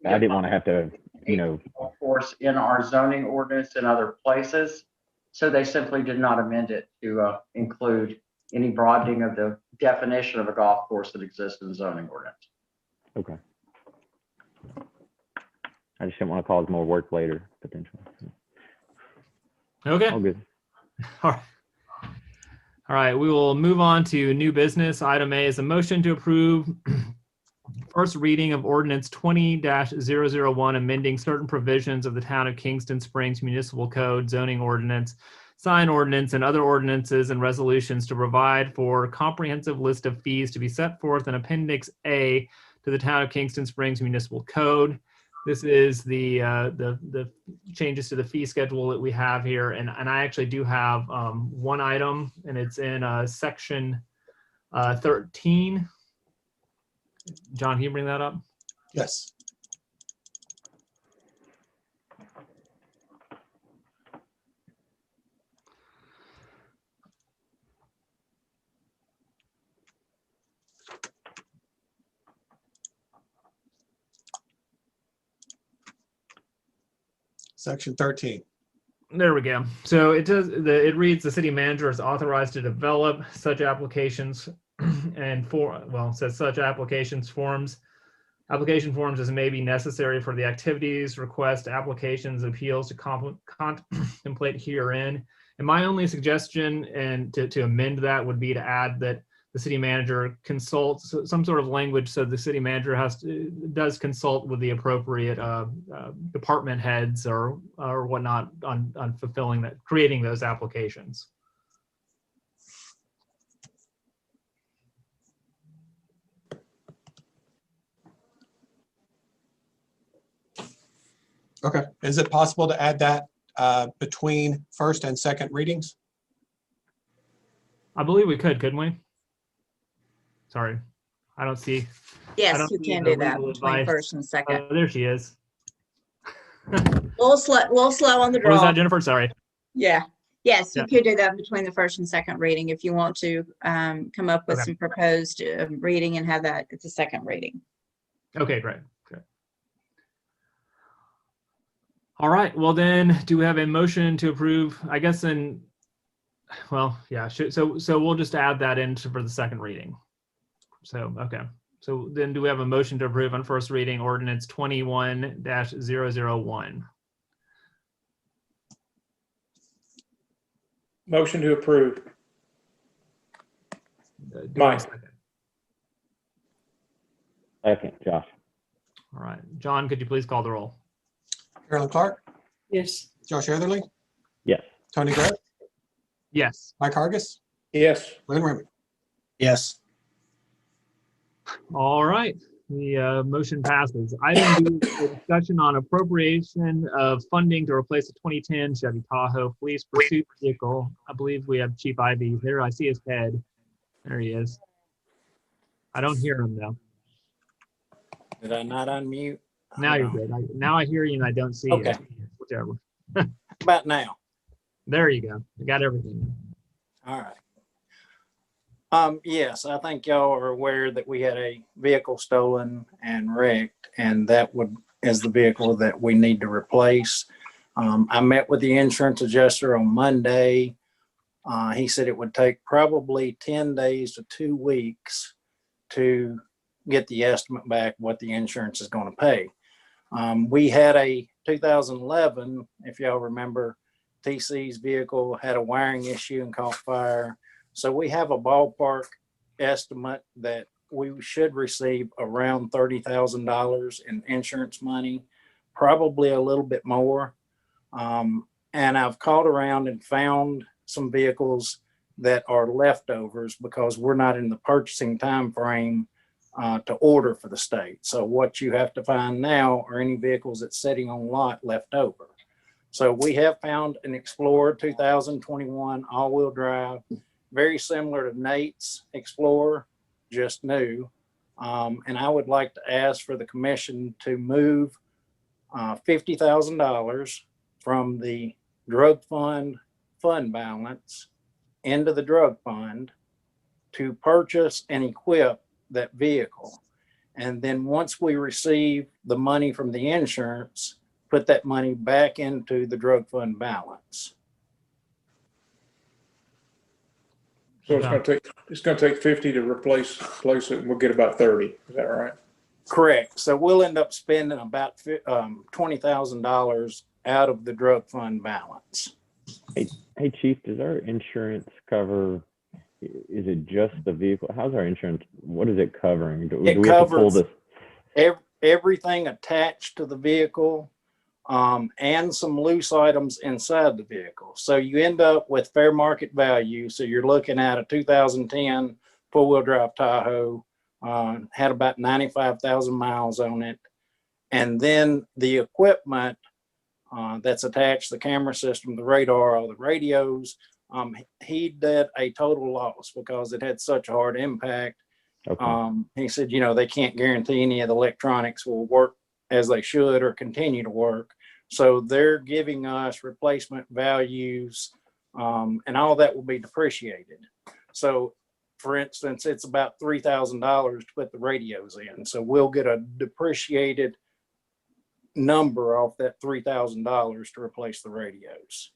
F: I didn't want to have to,
K: Of course, in our zoning ordinance in other places. So they simply did not amend it to include any broadening of the definition of a golf course that exists in the zoning ordinance.
F: Okay. I just didn't want to cause more work later, potentially.
A: Okay.
F: All good.
A: All right. All right, we will move on to new business. Item A is a motion to approve first reading of ordinance 20-001, amending certain provisions of the Town of Kingston Springs Municipal Code, zoning ordinance, sign ordinance, and other ordinances and resolutions to provide for a comprehensive list of fees to be set forth in Appendix A to the Town of Kingston Springs Municipal Code. This is the changes to the fee schedule that we have here, and I actually do have one item, and it's in section 13. John, can you bring that up?
D: Yes. Section 13.
A: There we go. So it does. It reads: the city manager is authorized to develop such applications, and it says such application forms as may be necessary for the activities, request, applications, appeals to contemplate herein. And my only suggestion and to amend that would be to add that the city manager consults some sort of language, so the city manager does consult with the appropriate department heads or whatnot on fulfilling that, creating those applications.
D: Okay. Is it possible to add that between first and second readings?
A: I believe we could, couldn't we? Sorry, I don't see.
I: Yes,
A: don't
I: you
A: see
I: can
A: the
I: do that
A: legal
I: between
A: advice.
I: first and second.
A: There she is.
I: A little slow on the
A: What was
I: draw.
A: that, Jennifer? Sorry.
I: Yeah. Yes, you
A: Yeah.
I: could do that between the first and second reading if you want to come up with
A: Okay.
I: some proposed reading and have that at the second reading.
A: Okay, great. All right, well then, do we have a motion to approve? I guess so we'll just add that in for the second reading. So, okay. So then do we have a motion to approve on first reading ordinance 21-001?
C: Motion to approve.
A: Do we have a
C: Mike.
A: second?
F: Second, Josh.
A: All right, John, could you please call the roll?
D: Carolyn Clark?
E: Yes.
D: Josh Etherly?
F: Yes.
D: Tony Gross?
A: Yes.
D: Mike Hargis?
C: Yes.
D: Glenn Remick?
B: Yes.
A: All right, the motion passes. Item B is a discussion on appropriation of funding to replace a 2010 Chevy Tahoe police pursuit vehicle. I believe we have Chief Ivy there. I see his head. There he is. I don't hear him though.
L: Did I not unmute?
A: Now you're good. Now I hear you and I don't see you.
L: Okay.
A: Whichever.
L: About now.
A: There you go. I got everything.
L: All right. Yes, I think y'all are aware that we had a vehicle stolen and wrecked, and that is the vehicle that we need to replace. I met with the insurance adjuster on Monday. He said it would take probably 10 days to 2 weeks to get the estimate back what the insurance is going to pay. We had a 2011, if y'all remember, TC's vehicle had a wiring issue and caught fire. So we have a ballpark estimate that we should receive around $30,000 in insurance money, probably a little bit more. And I've called around and found some vehicles that are leftovers because we're not in the purchasing time frame to order for the state. So what you have to find now are any vehicles that's sitting on lot left over. So we have found an Explorer 2021 all-wheel drive, very similar to Nate's Explorer, just new. And I would like to ask for the commission to move $50,000 from the drug fund balance into the drug fund to purchase and equip that vehicle. And then once we receive the money from the insurance, put that money back into the drug fund balance.
C: So it's gonna take 50 to replace it, and we'll get about 30. Is that right?
L: Correct. So we'll end up spending about $20,000 out of the drug fund balance.
F: Hey, Chief, does our insurance cover, is it just the vehicle? How's our insurance, what is it covering? Do we have to pull
L: covers
F: this?
L: Everything attached to the vehicle, and some loose items inside the vehicle. So you end up with fair market value. So you're looking at a 2010 four-wheel drive Tahoe, had about 95,000 miles on it. And then the equipment that's attached, the camera system, the radar, all the radios, he did a total loss because it had such a hard impact.
F: Okay.
L: He said, they can't guarantee any of the electronics will work as they should or continue to work. So they're giving us replacement values, and all that will be depreciated. So for instance, it's about $3,000 to put the radios in. So we'll get a depreciated number off that $3,000 to replace the radios.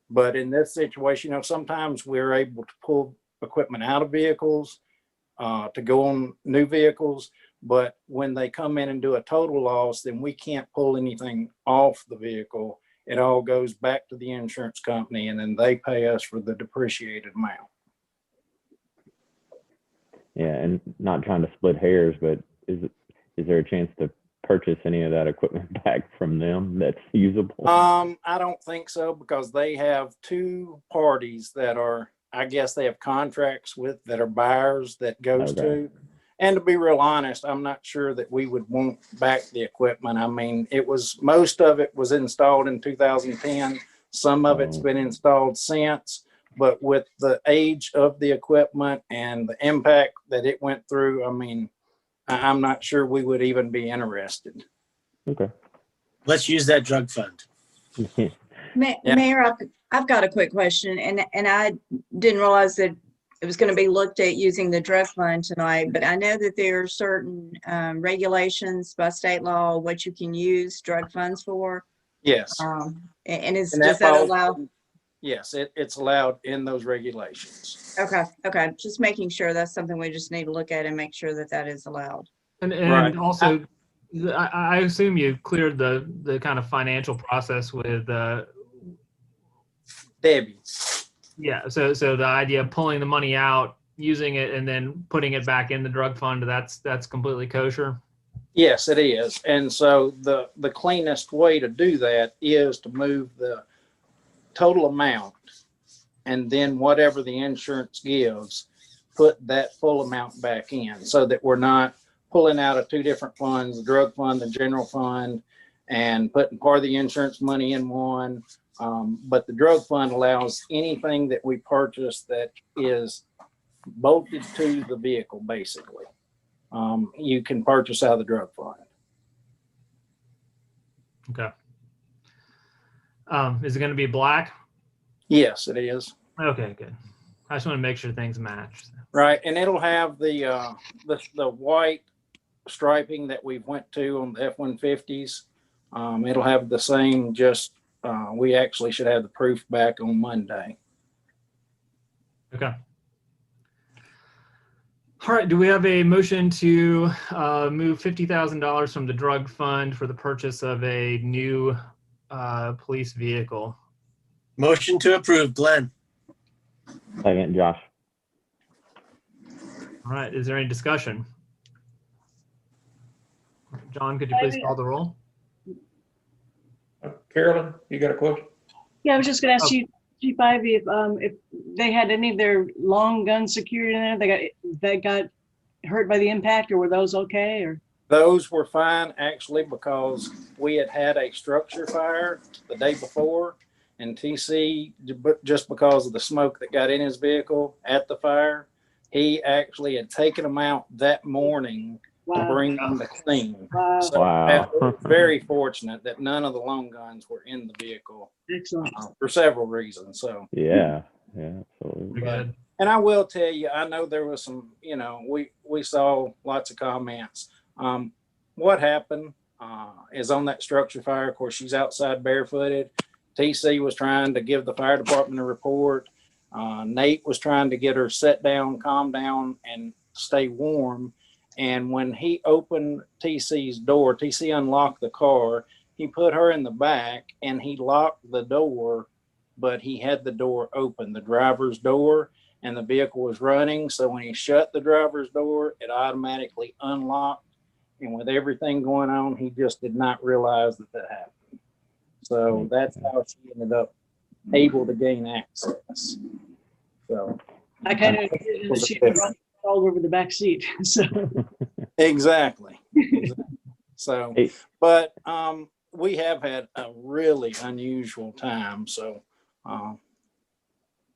L: But in this situation, sometimes we're able to pull equipment out of vehicles to go on new vehicles. But when they come in and do a total loss, then we can't pull anything off the vehicle. It all goes back to the insurance company, and then they pay us for the depreciated amount.
F: Yeah, and not trying to split hairs, but is there a chance to purchase any of that equipment back from them that's usable?
L: I don't think so, because they have two parties that are, I guess they have contracts with, that are buyers that goes to. And to be real honest, I'm not sure that we would want back the equipment. I mean, most of it was installed in 2010. Some of it's been installed since, but with the age of the equipment and the impact that it went through, I mean, I'm not sure we would even be interested.
F: Okay.
B: Let's use that drug fund.
L: Yeah.
I: Mayor, I've got a quick question, and I didn't realize that it was going to be looked at using the drug fund tonight, but I know that there are certain regulations by state law what you can use drug funds for.
L: Yes.
I: And does
L: that
I: that
L: falls-
I: allow?
L: Yes, it's allowed in those regulations.
I: Okay. Just making sure that's something we just need to look at and make sure that that is allowed.
A: And
L: Right.
A: also, I assume you cleared the kind of financial process with
L: Debbie.
A: yeah. So the idea of pulling the money out, using it, and then putting it back in the drug fund, that's completely kosher.
L: Yes, it is. And so the cleanest way to do that is to move the total amount, and then whatever the insurance gives, put that full amount back in, so that we're not pulling out of two different funds, the drug fund, the general fund, and putting part of the insurance money in one. But the drug fund allows anything that we purchase that is bolted to the vehicle, basically. You can purchase out of the drug fund.
A: Okay. Is it going to be black?
L: Yes, it is.
A: Okay, good. I just want to make sure things match.
L: Right, and it'll have the white striping that we went to on the F-150s. It'll have the same, just we actually should have the proof back on Monday.
A: Okay. All right. Do we have a motion to move $50,000 from the drug fund for the purchase of a new police vehicle?
B: Motion to approve, Glenn.
F: Second, Josh.
A: All right. Is there any discussion? John, could you please call the roll?
C: Carolyn, you got a question?
E: Yeah, I was just gonna ask you, G5, if they had any of their long guns secured in there, they got hurt by the impact, or were those okay? Or
L: Those were fine, actually, because we had a structure fire the day before, and TC, just because of the smoke that got in his vehicle at the fire, he actually had taken them out that morning to
E: wow,
L: bring them to clean.
E: wow,
L: So
F: Wow.
L: we're very fortunate that none of the long guns were in the vehicle
E: excellent.
L: for several reasons. So,
F: Yeah, absolutely.
A: Very good.
L: and I will tell you, I know there was some, we saw lots of comments. What happened is on that structure fire, of course, she's outside barefooted. TC was trying to give the fire department a report. Nate was trying to get her set down, calm down, and stay warm. And when he opened TC's door, TC unlocked the car. He put her in the back and he locked the door, but he had the door open, the driver's door, and the vehicle was running. So when he shut the driver's door, it automatically unlocked. And with everything going on, he just did not realize that happened. So that's how she ended up able to gain access. So
E: I kind of envisioned that she rolled all over the back seat. So
L: exactly. So,
F: Hey.
L: but we have had a really unusual time. So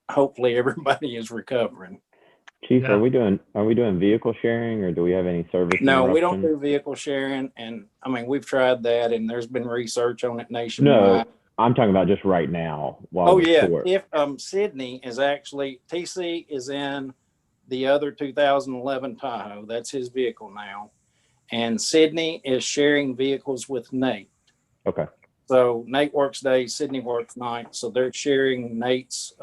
L: hopefully everybody is recovering.
F: Chief,
A: Yeah.
F: are we doing vehicle sharing, or do we have any service?
L: No, we don't
F: interruption?
L: do vehicle sharing. And I mean, we've tried that and there's been research on it
F: No,
L: nationwide.
F: I'm talking about just right now while
L: Oh
F: we're
L: yeah.
F: short.
L: If Sydney is actually, TC is in the other 2011 Tahoe. That's his vehicle now. And Sydney is sharing vehicles with Nate.
F: Okay.
L: So Nate works days, Sydney works nights. So they're sharing Nate's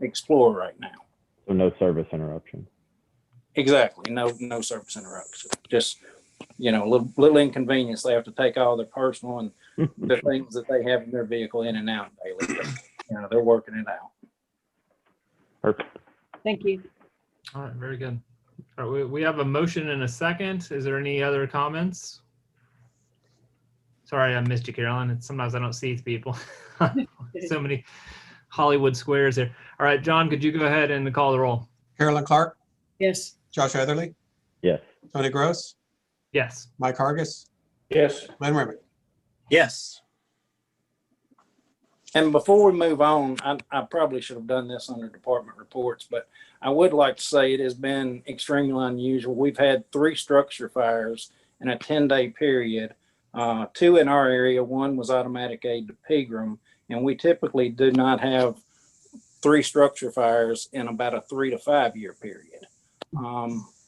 L: Explorer right now.
F: So no service interruption.
L: Exactly. No service interruption. Just, a little inconvenience. They have to take all their personal and the things that they have in their vehicle in and out daily. But, they're working it out.
F: Perfect.
E: thank you.
A: All right. Very good. All right, we have a motion and a second. Is there any other comments? Sorry, I missed you, Carolyn. Sometimes I don't see people. So many Hollywood squares here. All right, John, could you go ahead and call the roll?
D: Carolyn Clark,
E: Yes.
D: Josh Heatherly,
F: Yes.
D: Tony Gross,
A: Yes.
D: Mike Hargis,
C: Yes.
D: Glenn Remick.
B: Yes.
L: And before we move on, I probably should have done this under department reports, but I would like to say it has been extremely unusual. We've had 3 structure fires in a 10-day period. 2 in our area. One was automatic aid to Pegram, and we typically do not have 3 structure fires in about a 3 to 5 year period.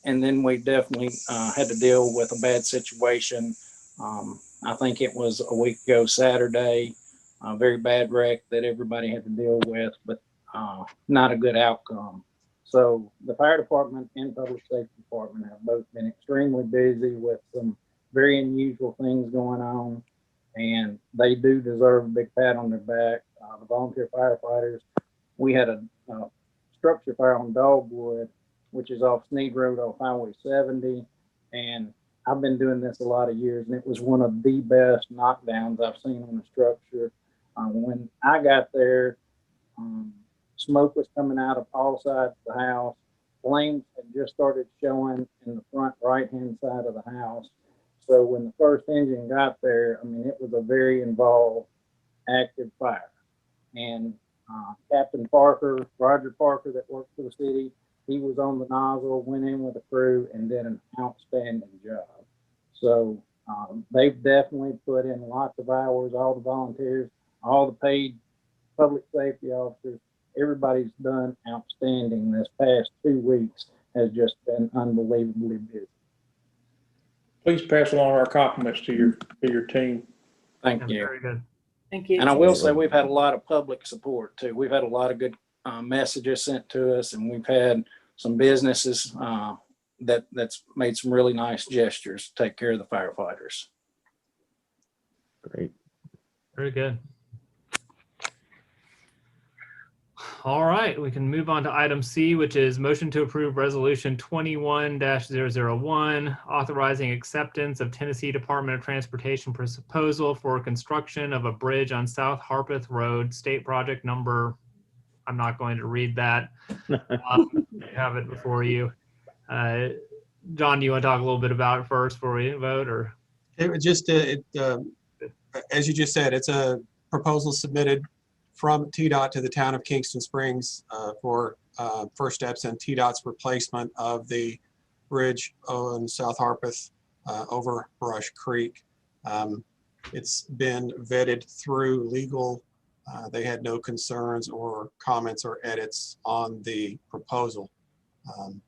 L: And then we definitely had to deal with a bad situation. I think it was a week ago Saturday, a very bad wreck that everybody had to deal with, but not a good outcome. So the fire department and public safety department have both been extremely busy with some very unusual things going on, and they do deserve a big pat on their back. The volunteer firefighters, we had a structure fire on Dogwood, which is off Sneed Road off Highway 70, and I've been doing this a lot of years, and it was one of the best knockdowns I've seen on a structure. When I got there, smoke was coming out of all sides of the house. Flames had just started showing in the front right-hand side of the house. So when the first engine got there, I mean, it was a very involved, active fire. And Captain Parker, Roger Parker, that worked for the city, he was on the nozzle, went in with the crew, and did an outstanding job. So They've definitely put in lots of hours, all the volunteers, all the paid public safety officers. Everybody's done outstanding. This past 2 weeks has just been unbelievably busy.
C: Please pass along our compliments to your team.
L: Thank
A: Yeah,
L: you.
A: very good.
E: Thank you.
L: And I will say we've had a lot of public support too. We've had a lot of good messages sent to us, and we've had some businesses that's made some really nice gestures to take care of the firefighters.
F: Great.
A: Very good. All right, we can move on to item C, which is motion to approve resolution 21-001, authorizing acceptance of Tennessee Department of Transportation proposal for construction of a bridge on South Harpeth Road, state project number. I'm not going to read that. You have it before you. John, do you want to talk a little bit about it first before we vote, or?
D: It was just, as you just said, it's a proposal submitted from TDOT to the town of Kingston Springs for first steps in TDOT's replacement of the bridge on South Harpeth over Brush Creek. It's been vetted through legal. They had no concerns or comments or edits on the proposal. And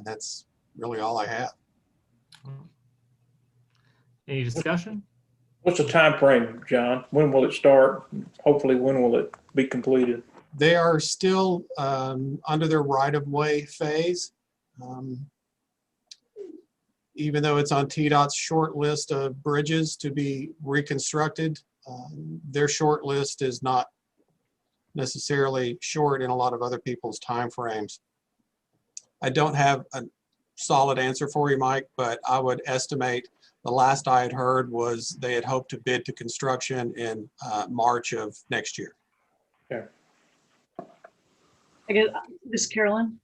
D: that's really all I have.
A: Any discussion?
C: What's the time frame, John? When will it start? Hopefully, when will it be completed?
D: They are still under their right-of-way phase. Even though it's on TDOT's short list of bridges to be reconstructed, their short list is not necessarily short in a lot of other people's timeframes. I don't have a solid answer for you, Mike, but I would estimate the last I had heard was they had hoped to bid to construction in March of next year.
C: Okay.
E: I guess, this is Carolyn.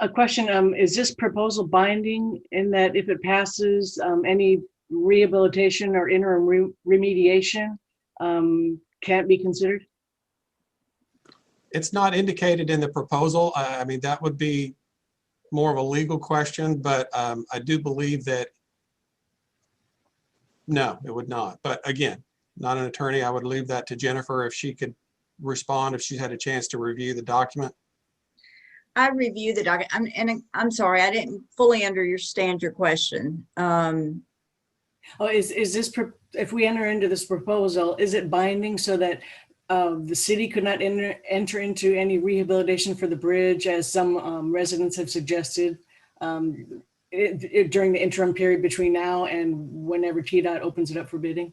E: A question, is this proposal binding in that if it passes, any rehabilitation or interim remediation can't be considered?
D: It's not indicated in the proposal. I mean, that would be more of a legal question, but I do believe that no, it would not. But again, not an attorney. I would leave that to Jennifer if she could respond, if she's had a chance to review the document.
I: I reviewed the document, and I'm sorry, I didn't fully understand your question.
E: Oh, is this, if we enter into this proposal, is it binding so that the city could not enter into any rehabilitation for the bridge, as some residents have suggested, during the interim period between now and whenever TDOT opens it up for bidding?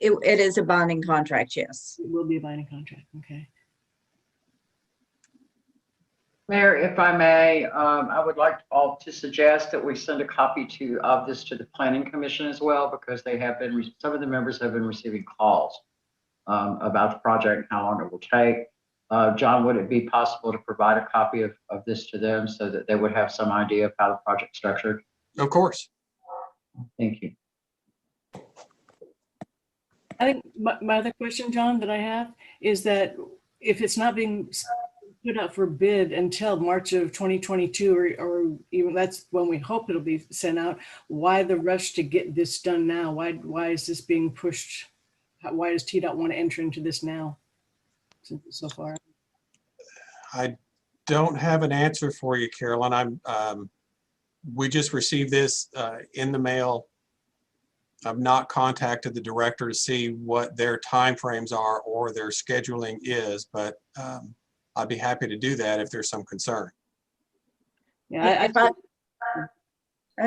I: It is a binding contract, yes.
E: It will be a binding contract, okay.
K: Mayor, if I may, I would like all to suggest that we send a copy of this to the Planning Commission as well, because they have been, some of the members have been receiving calls about the project and how long it will take. John, would it be possible to provide a copy of this to them so that they would have some idea of how the project's structured?
D: Of course.
K: Thank you.
E: I think my other question, John, that I have is that if it's not being put out for bid until March of 2022, or even that's when we hope it'll be sent out, why the rush to get this done now? Why is this being pushed? Why does TDOT want to enter into this now so far?
D: I don't have an answer for you, Carolyn. We just received this in the mail. I've not contacted the director to see what their timeframes are or their scheduling is, but I'd be happy to do that if there's some concern.
E: Yeah,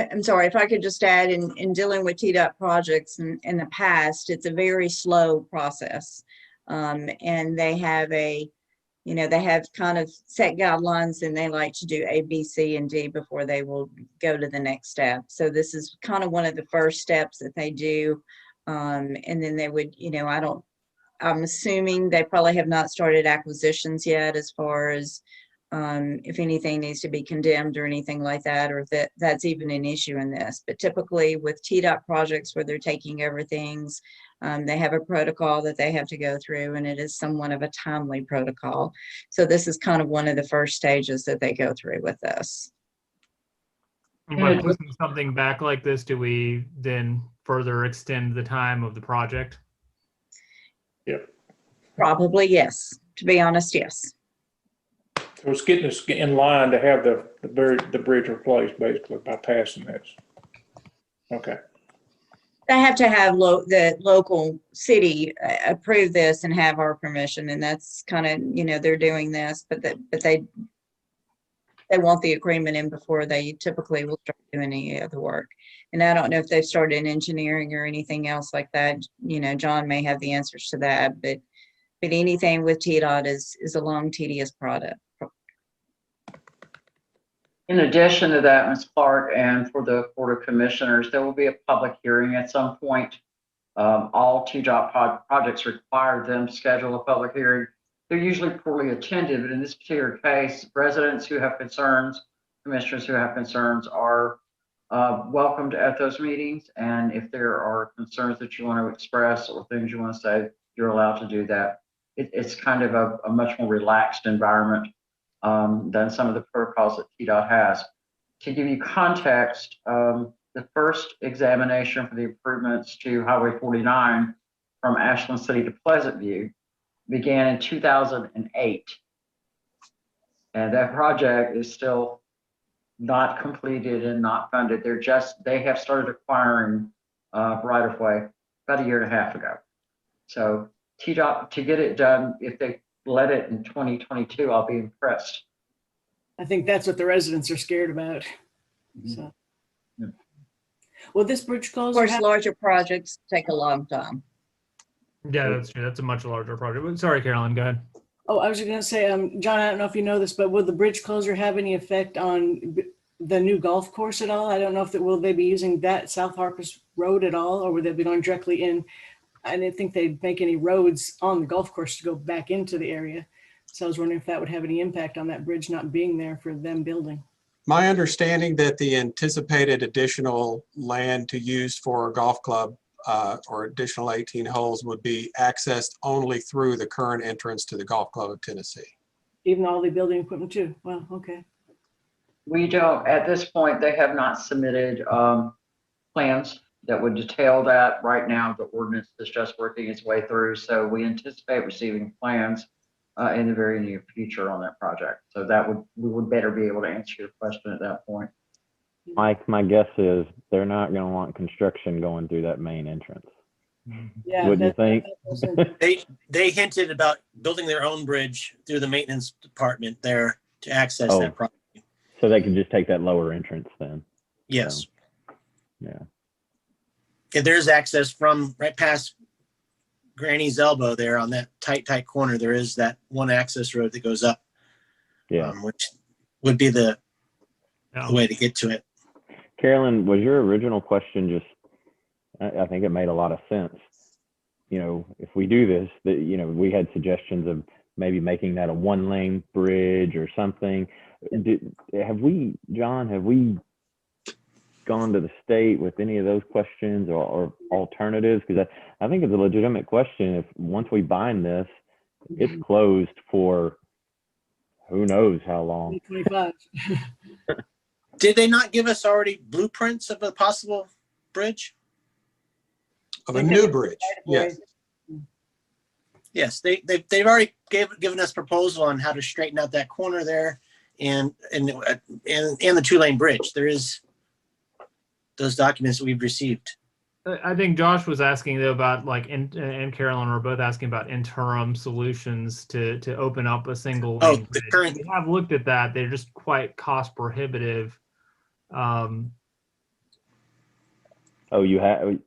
I: I'm sorry, if I could just add, in dealing with TDOT projects in the past, it's a very slow process. And they have they have kind of set guidelines, and they like to do A, B, C, and D before they will go to the next step. So this is kind of one of the first steps that they do. And then they would, I'm assuming they probably have not started acquisitions yet, as far as if anything needs to be condemned or anything like that, or if that's even an issue in this. But typically with TDOT projects where they're taking over things, they have a protocol that they have to go through, and it is somewhat of a timely protocol. So this is kind of one of the first stages that they go through with this.
A: By pushing something back like this, do we then further extend the time of the project?
I: Probably, yes. To be honest, yes.
C: So it's getting us in line to have the bridge replaced basically by passing this. Okay.
I: They have to have the local city approve this and have our permission, and that's kind of, they're doing this, but they want the agreement in before they typically will start doing any of the work. And I don't know if they've started engineering or anything else like that. John may have the answers to that, but anything with TDOT is a long, tedious product.
K: In addition to that, Ms. Clark, and for the Board of Commissioners, there will be a public hearing at some point. All TDOT projects require them to schedule a public hearing. They're usually poorly attended, but in this particular case, residents who have concerns, commissioners who have concerns are welcomed at those meetings. And if there are concerns that you want to express or things you want to say, you're allowed to do that. It's kind of a much more relaxed environment than some of the protocols that TDOT has. To give you context, the first examination for the improvements to Highway 49 from Ashland City to Pleasant View began in 2008. And that project is still not completed and not funded. They have started acquiring right of way about a year and a half ago. So TDOT, to get it done, if they let it in 2022, I'll be impressed.
E: I think that's what the residents are scared about. So,
C: Yeah.
E: will this bridge
I: Of
E: close?
I: course, larger projects take a long time.
A: Yeah, that's true. That's a much larger project. Sorry, Carolyn, go ahead.
E: Oh, I was just going to say, John, I don't know if you know this, but will the bridge closure have any effect on the new golf course at all? I don't know if will they be using that South Harpers Road at all, or would they be going directly in? I didn't think they'd make any roads on the golf course to go back into the area. So I was wondering if that would have any impact on that bridge not being there for them building.
D: My understanding that the anticipated additional land to use for a golf club or additional 18 holes would be accessed only through the current entrance to the Golf Club of Tennessee.
E: Even all the building equipment too? Well, okay.
K: We don't, at this point, they have not submitted plans that would detail that. Right now, the ordinance is just working its way through. So we anticipate receiving plans in the very near future on that project. So we would better be able to answer your question at that point.
F: Mike, my guess is they're not going to want construction going through that main entrance.
E: Yeah.
F: Wouldn't you think?
B: They hinted about building their own bridge through the maintenance department there to access
F: Oh.
B: that property.
F: So they can just take that lower entrance then.
B: Yes.
F: Yeah.
B: Yeah, there's access from right past Granny's elbow there on that tight corner. There is that one access road that goes up,
F: Yeah.
B: which would be the
A: Yeah.
B: way to get to it.
F: Carolyn, was your original question just, I think it made a lot of sense. If we do this, we had suggestions of maybe making that a 1-lane bridge or something. Have we gone to the state with any of those questions or alternatives? Because I think it's a legitimate question. If once we bind this, it's closed for who knows how long.
E: 25.
B: Did they not give us already blueprints of a possible bridge?
D: Of a new bridge, yes.
B: Yes, they've already given us proposal on how to straighten out that corner there and the 2-lane bridge. There is those documents that we've received.
A: I think Josh was asking though about and Carolyn were both asking about interim solutions to open up a single.
B: Oh,
A: lane
B: the
A: bridge.
B: current.
A: We have looked at that. They're just quite cost prohibitive.
F: Oh, you have.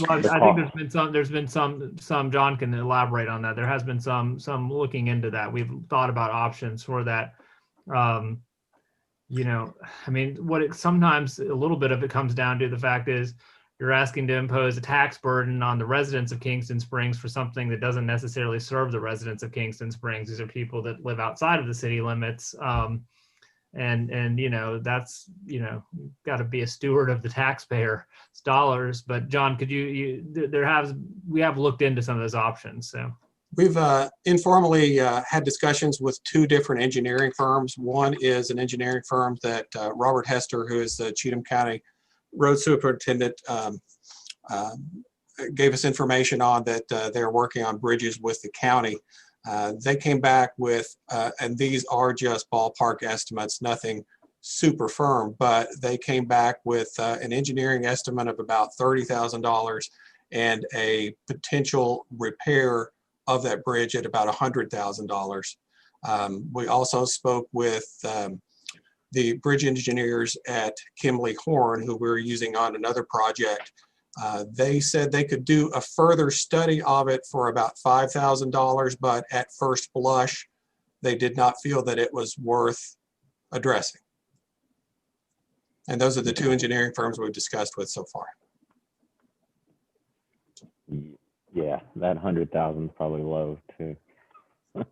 A: Well, I think there's been some, John can elaborate on that. There has been some looking into that. We've thought about options for that. Sometimes a little bit of it comes down to the fact is you're asking to impose a tax burden on the residents of Kingston Springs for something that doesn't necessarily serve the residents of Kingston Springs. These are people that live outside of the city limits. That's, got to be a steward of the taxpayer's dollars. But John, could we have looked into some of those options. So
D: We've informally had discussions with two different engineering firms. One is an engineering firm that Robert Hester, who is the Cheatham County Road Superintendent, gave us information on that they're working on bridges with the county. They came back with, and these are just ballpark estimates, nothing super firm, but they came back with an engineering estimate of about $30,000 and a potential repair of that bridge at about $100,000. We also spoke with the bridge engineers at Kimley Horn, who we're using on another project. They said they could do a further study of it for about $5,000, but at first blush, they did not feel that it was worth addressing. And those are the two engineering firms we've discussed with so far.
F: Yeah, that 100,000 is probably low too.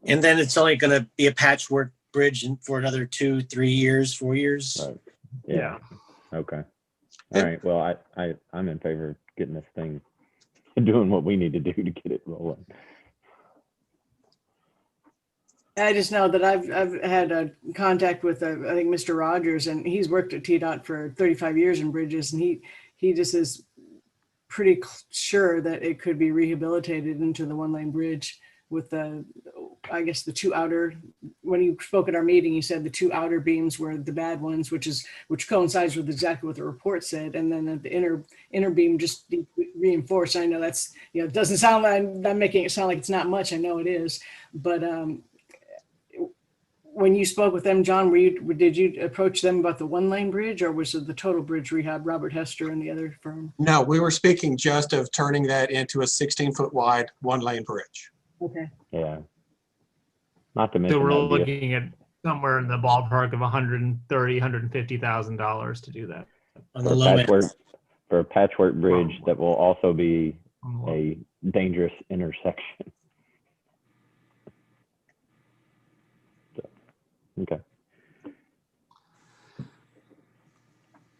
B: And then it's only going to be a patchwork bridge for another 2, 3 years, 4 years.
F: Right. Yeah. Okay. All right. Well, I'm in favor of getting this thing, doing what we need to do to get it rolling.
E: I just know that I've had a contact with I think Mr. Rogers, and he's worked at TDOT for 35 years in bridges, and he just is pretty sure that it could be rehabilitated into the one-lane bridge with I guess the two outer. When he spoke at our meeting, he said the two outer beams were the bad ones, which coincides with exactly what the report said, and then the inner beam just reinforced. I know that's, it doesn't sound like I'm making it sound like it's not much. I know it is, but when you spoke with them, John, did you approach them about the one-lane bridge, or was it the total bridge rehab, Robert Hester and the other firm?
D: No, we were speaking just of turning that into a 16-foot wide one-lane bridge.
E: Okay.
F: Yeah. Not to mention
A: So we're
F: that'd be
A: looking at somewhere in the ballpark of $130,000, $150,000 to do that.
B: On the low end.
F: for a patchwork bridge that will also be
A: On the low.
F: a dangerous intersection. So, okay.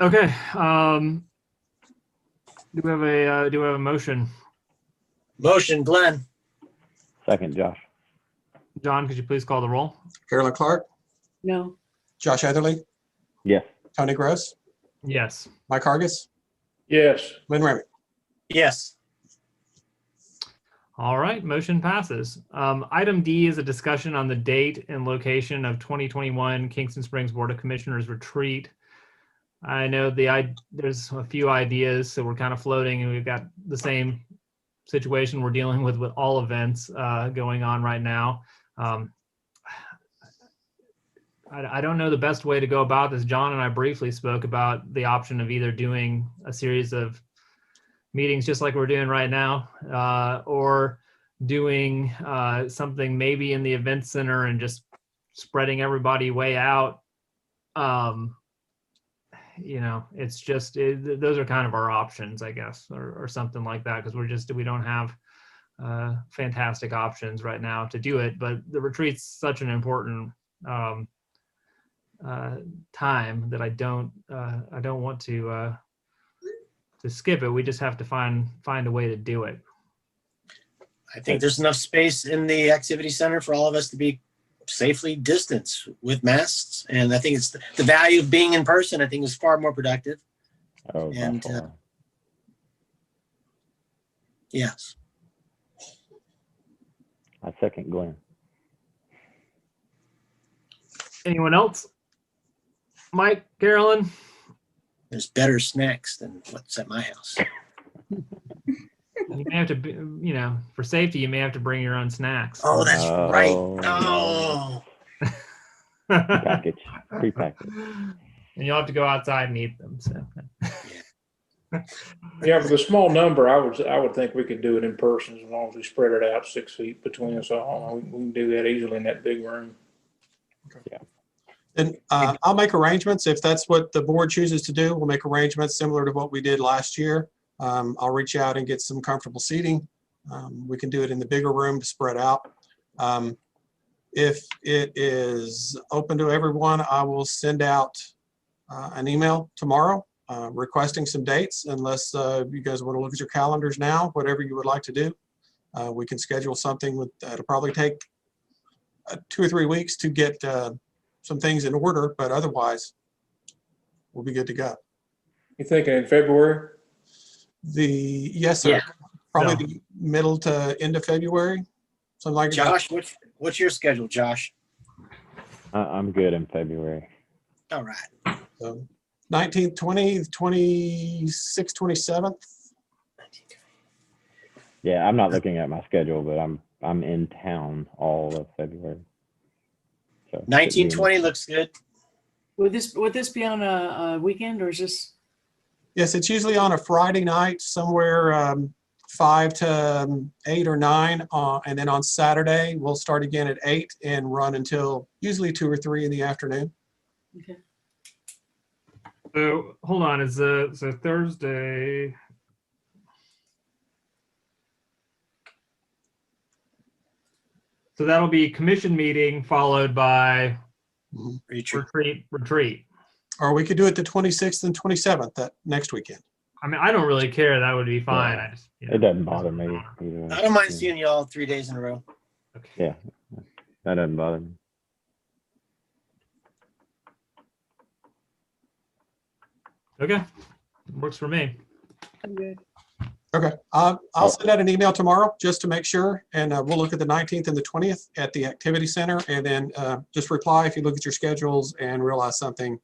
A: Okay. Do we have a motion?
B: Motion, Glenn.
F: Second, Josh.
A: John, could you please call the roll?
D: Carolyn Clark,
E: No.
D: Josh Etherly,
F: Yes.
D: Tony Gross,
A: Yes.
D: Mike Hargis,
C: Yes.
D: Lynn Remick.
B: Yes.
A: All right, motion passes. Item D is a discussion on the date and location of 2021 Kingston Springs Board of Commissioners retreat. I know there's a few ideas, so we're kind of floating, and we've got the same situation we're dealing with all events going on right now. I don't know the best way to go about this. John and I briefly spoke about the option of either doing a series of meetings just like we're doing right now, or doing something maybe in the event center and just spreading everybody way out. It's just, those are kind of our options, I guess, or something like that, because we don't have fantastic options right now to do it. But the retreat's such an important time that I don't want to skip it. We just have to find a way to do it.
B: I think there's enough space in the activity center for all of us to be safely distanced with masks. And I think it's the value of being in person, I think, is far more productive.
F: Oh,
B: And
F: by far.
B: yes.
F: I second Glenn.
A: Anyone else? Mike, Carolyn?
B: There's better snacks than what's at my house.
A: You may have to, for safety, you may have to bring your own snacks.
B: Oh, that's right.
F: Oh.
B: Oh,
F: Prepackaged.
A: And you'll have to go outside and eat them. So.
C: Yeah, for the small number, I would think we could do it in person as long as we spread it out 6 feet between us all. We can do that easily in that big room.
F: Yeah.
D: And I'll make arrangements if that's what the board chooses to do. We'll make arrangements similar to what we did last year. I'll reach out and get some comfortable seating. We can do it in the bigger room to spread out. If it is open to everyone, I will send out an email tomorrow requesting some dates, unless you guys want to look at your calendars now, whatever you would like to do. we can schedule something with, it'll probably take 2 or 3 weeks to get some things in order, but otherwise we'll be good to go.
C: You thinking in February?
D: Yes, sir.
B: Yeah.
D: Probably
A: No.
D: the middle to end of February, something like that.
B: Josh, what's your schedule, Josh?
F: I'm good in February.
B: All right.
D: So 19th, 20th, 26th, 27th.
F: Yeah, I'm not looking at my schedule, but I'm in town all of February. So
B: 1920 looks good.
E: Would this be on a weekend or is this?
D: Yes, it's usually on a Friday night, somewhere 5 to 8 or 9. And then on Saturday, we'll start again at 8 and run until usually 2 or 3 in the afternoon.
E: Okay.
A: So hold on, is so Thursday? So that'll be commission meeting followed by retreat.
D: Or we could do it the 26th and 27th, that next weekend.
A: I mean, I don't really care. That would be fine.
F: Yeah.
A: I just,
F: It doesn't bother me. Either way.
B: I don't mind seeing you all 3 days in a row.
A: Okay.
F: Yeah, that doesn't bother me.
A: Okay. Works for me.
E: I'm good.
D: Okay, I'll send out an email tomorrow just to make sure, and we'll look at the 19th and the 20th at the activity center, and then just reply if you look at your schedules and realize something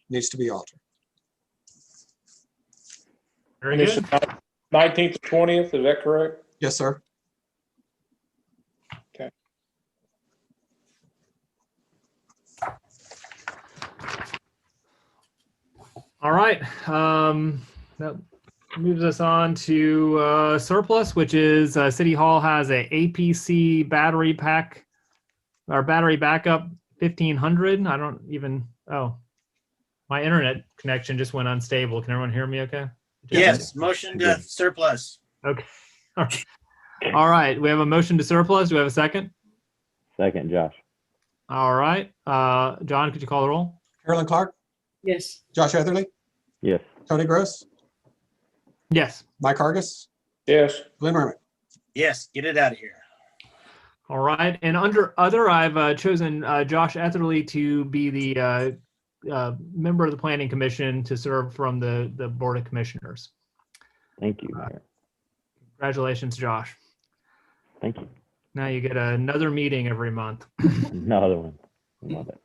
D: needs to be altered.
A: Very
C: And this is
A: good.
C: 19th to 20th, is that correct?
D: Yes, sir.
C: Okay.
A: All right. That moves us on to surplus, which is City Hall has a APC battery pack, our battery backup 1500. I don't even, my internet connection just went unstable. Can everyone hear me okay?
B: Yes, motion to surplus.
A: Okay. All right. We have a motion to surplus. Do we have a second?
F: Second, Josh.
A: All right. John, could you call the roll?
D: Carolyn Clark,
E: Yes.
D: Josh Etherly,
F: Yes.
D: Tony Gross,
A: Yes.
D: Mike Hargis,
C: Yes.
D: Glenn Remick.
B: Yes, get it out of here.
A: All right. And under other, I've chosen Josh Etherly to be the member of the Planning Commission to serve from the Board of Commissioners.
F: Thank you, Mayor.
A: Congratulations, Josh.
F: Thank you.
A: Now you get another meeting every month.
F: Another one. Love it.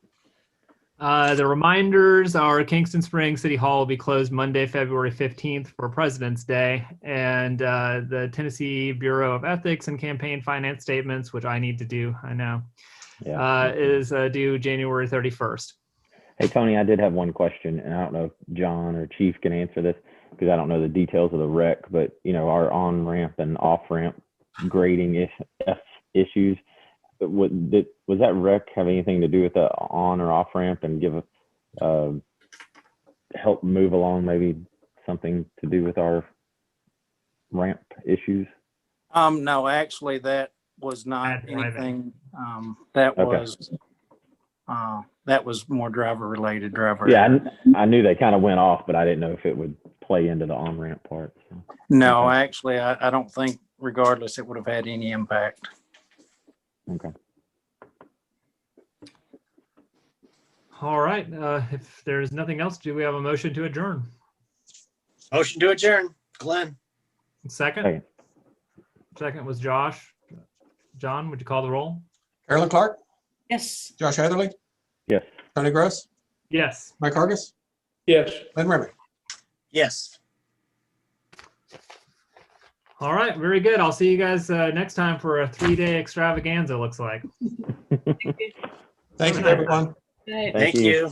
A: The reminders are Kingston Springs City Hall will be closed Monday, February 15th for President's Day. And the Tennessee Bureau of Ethics and Campaign Finance Statements, which I need to do, I know,
F: Yeah.
A: is due January 31st.
F: Hey, Tony, I did have one question, and I don't know if John or Chief can answer this because I don't know the details of the rec, but, our on-ramp and off-ramp grading issues, was that rec have anything to do with the on or off-ramp and give help move along maybe something to do with our ramp issues?
L: No, actually, that was not
A: Bad driving.
L: anything. That
F: Okay.
L: was more driver related.
F: Yeah, I knew they kind of went off, but I didn't know if it would play into the on-ramp part. So.
L: No,
F: Okay.
L: actually, I don't think regardless it would have had any impact.
F: Okay.
A: All right. If there's nothing else, do we have a motion to adjourn?
B: Motion to adjourn. Glenn.
A: Second?
F: Second.
A: Second was Josh. John, would you call the roll?
D: Carolyn Clark,
E: Yes.
D: Josh Etherly,
F: Yes.
D: Tony Gross,
A: Yes.
D: Mike Hargis,
C: Yes.
D: Glenn Remick.
B: Yes.
A: All right. Very good. I'll see you guys next time for a 3-day extravaganza, looks like.
D: Thank you, everyone.
E: Right.
B: Thank you.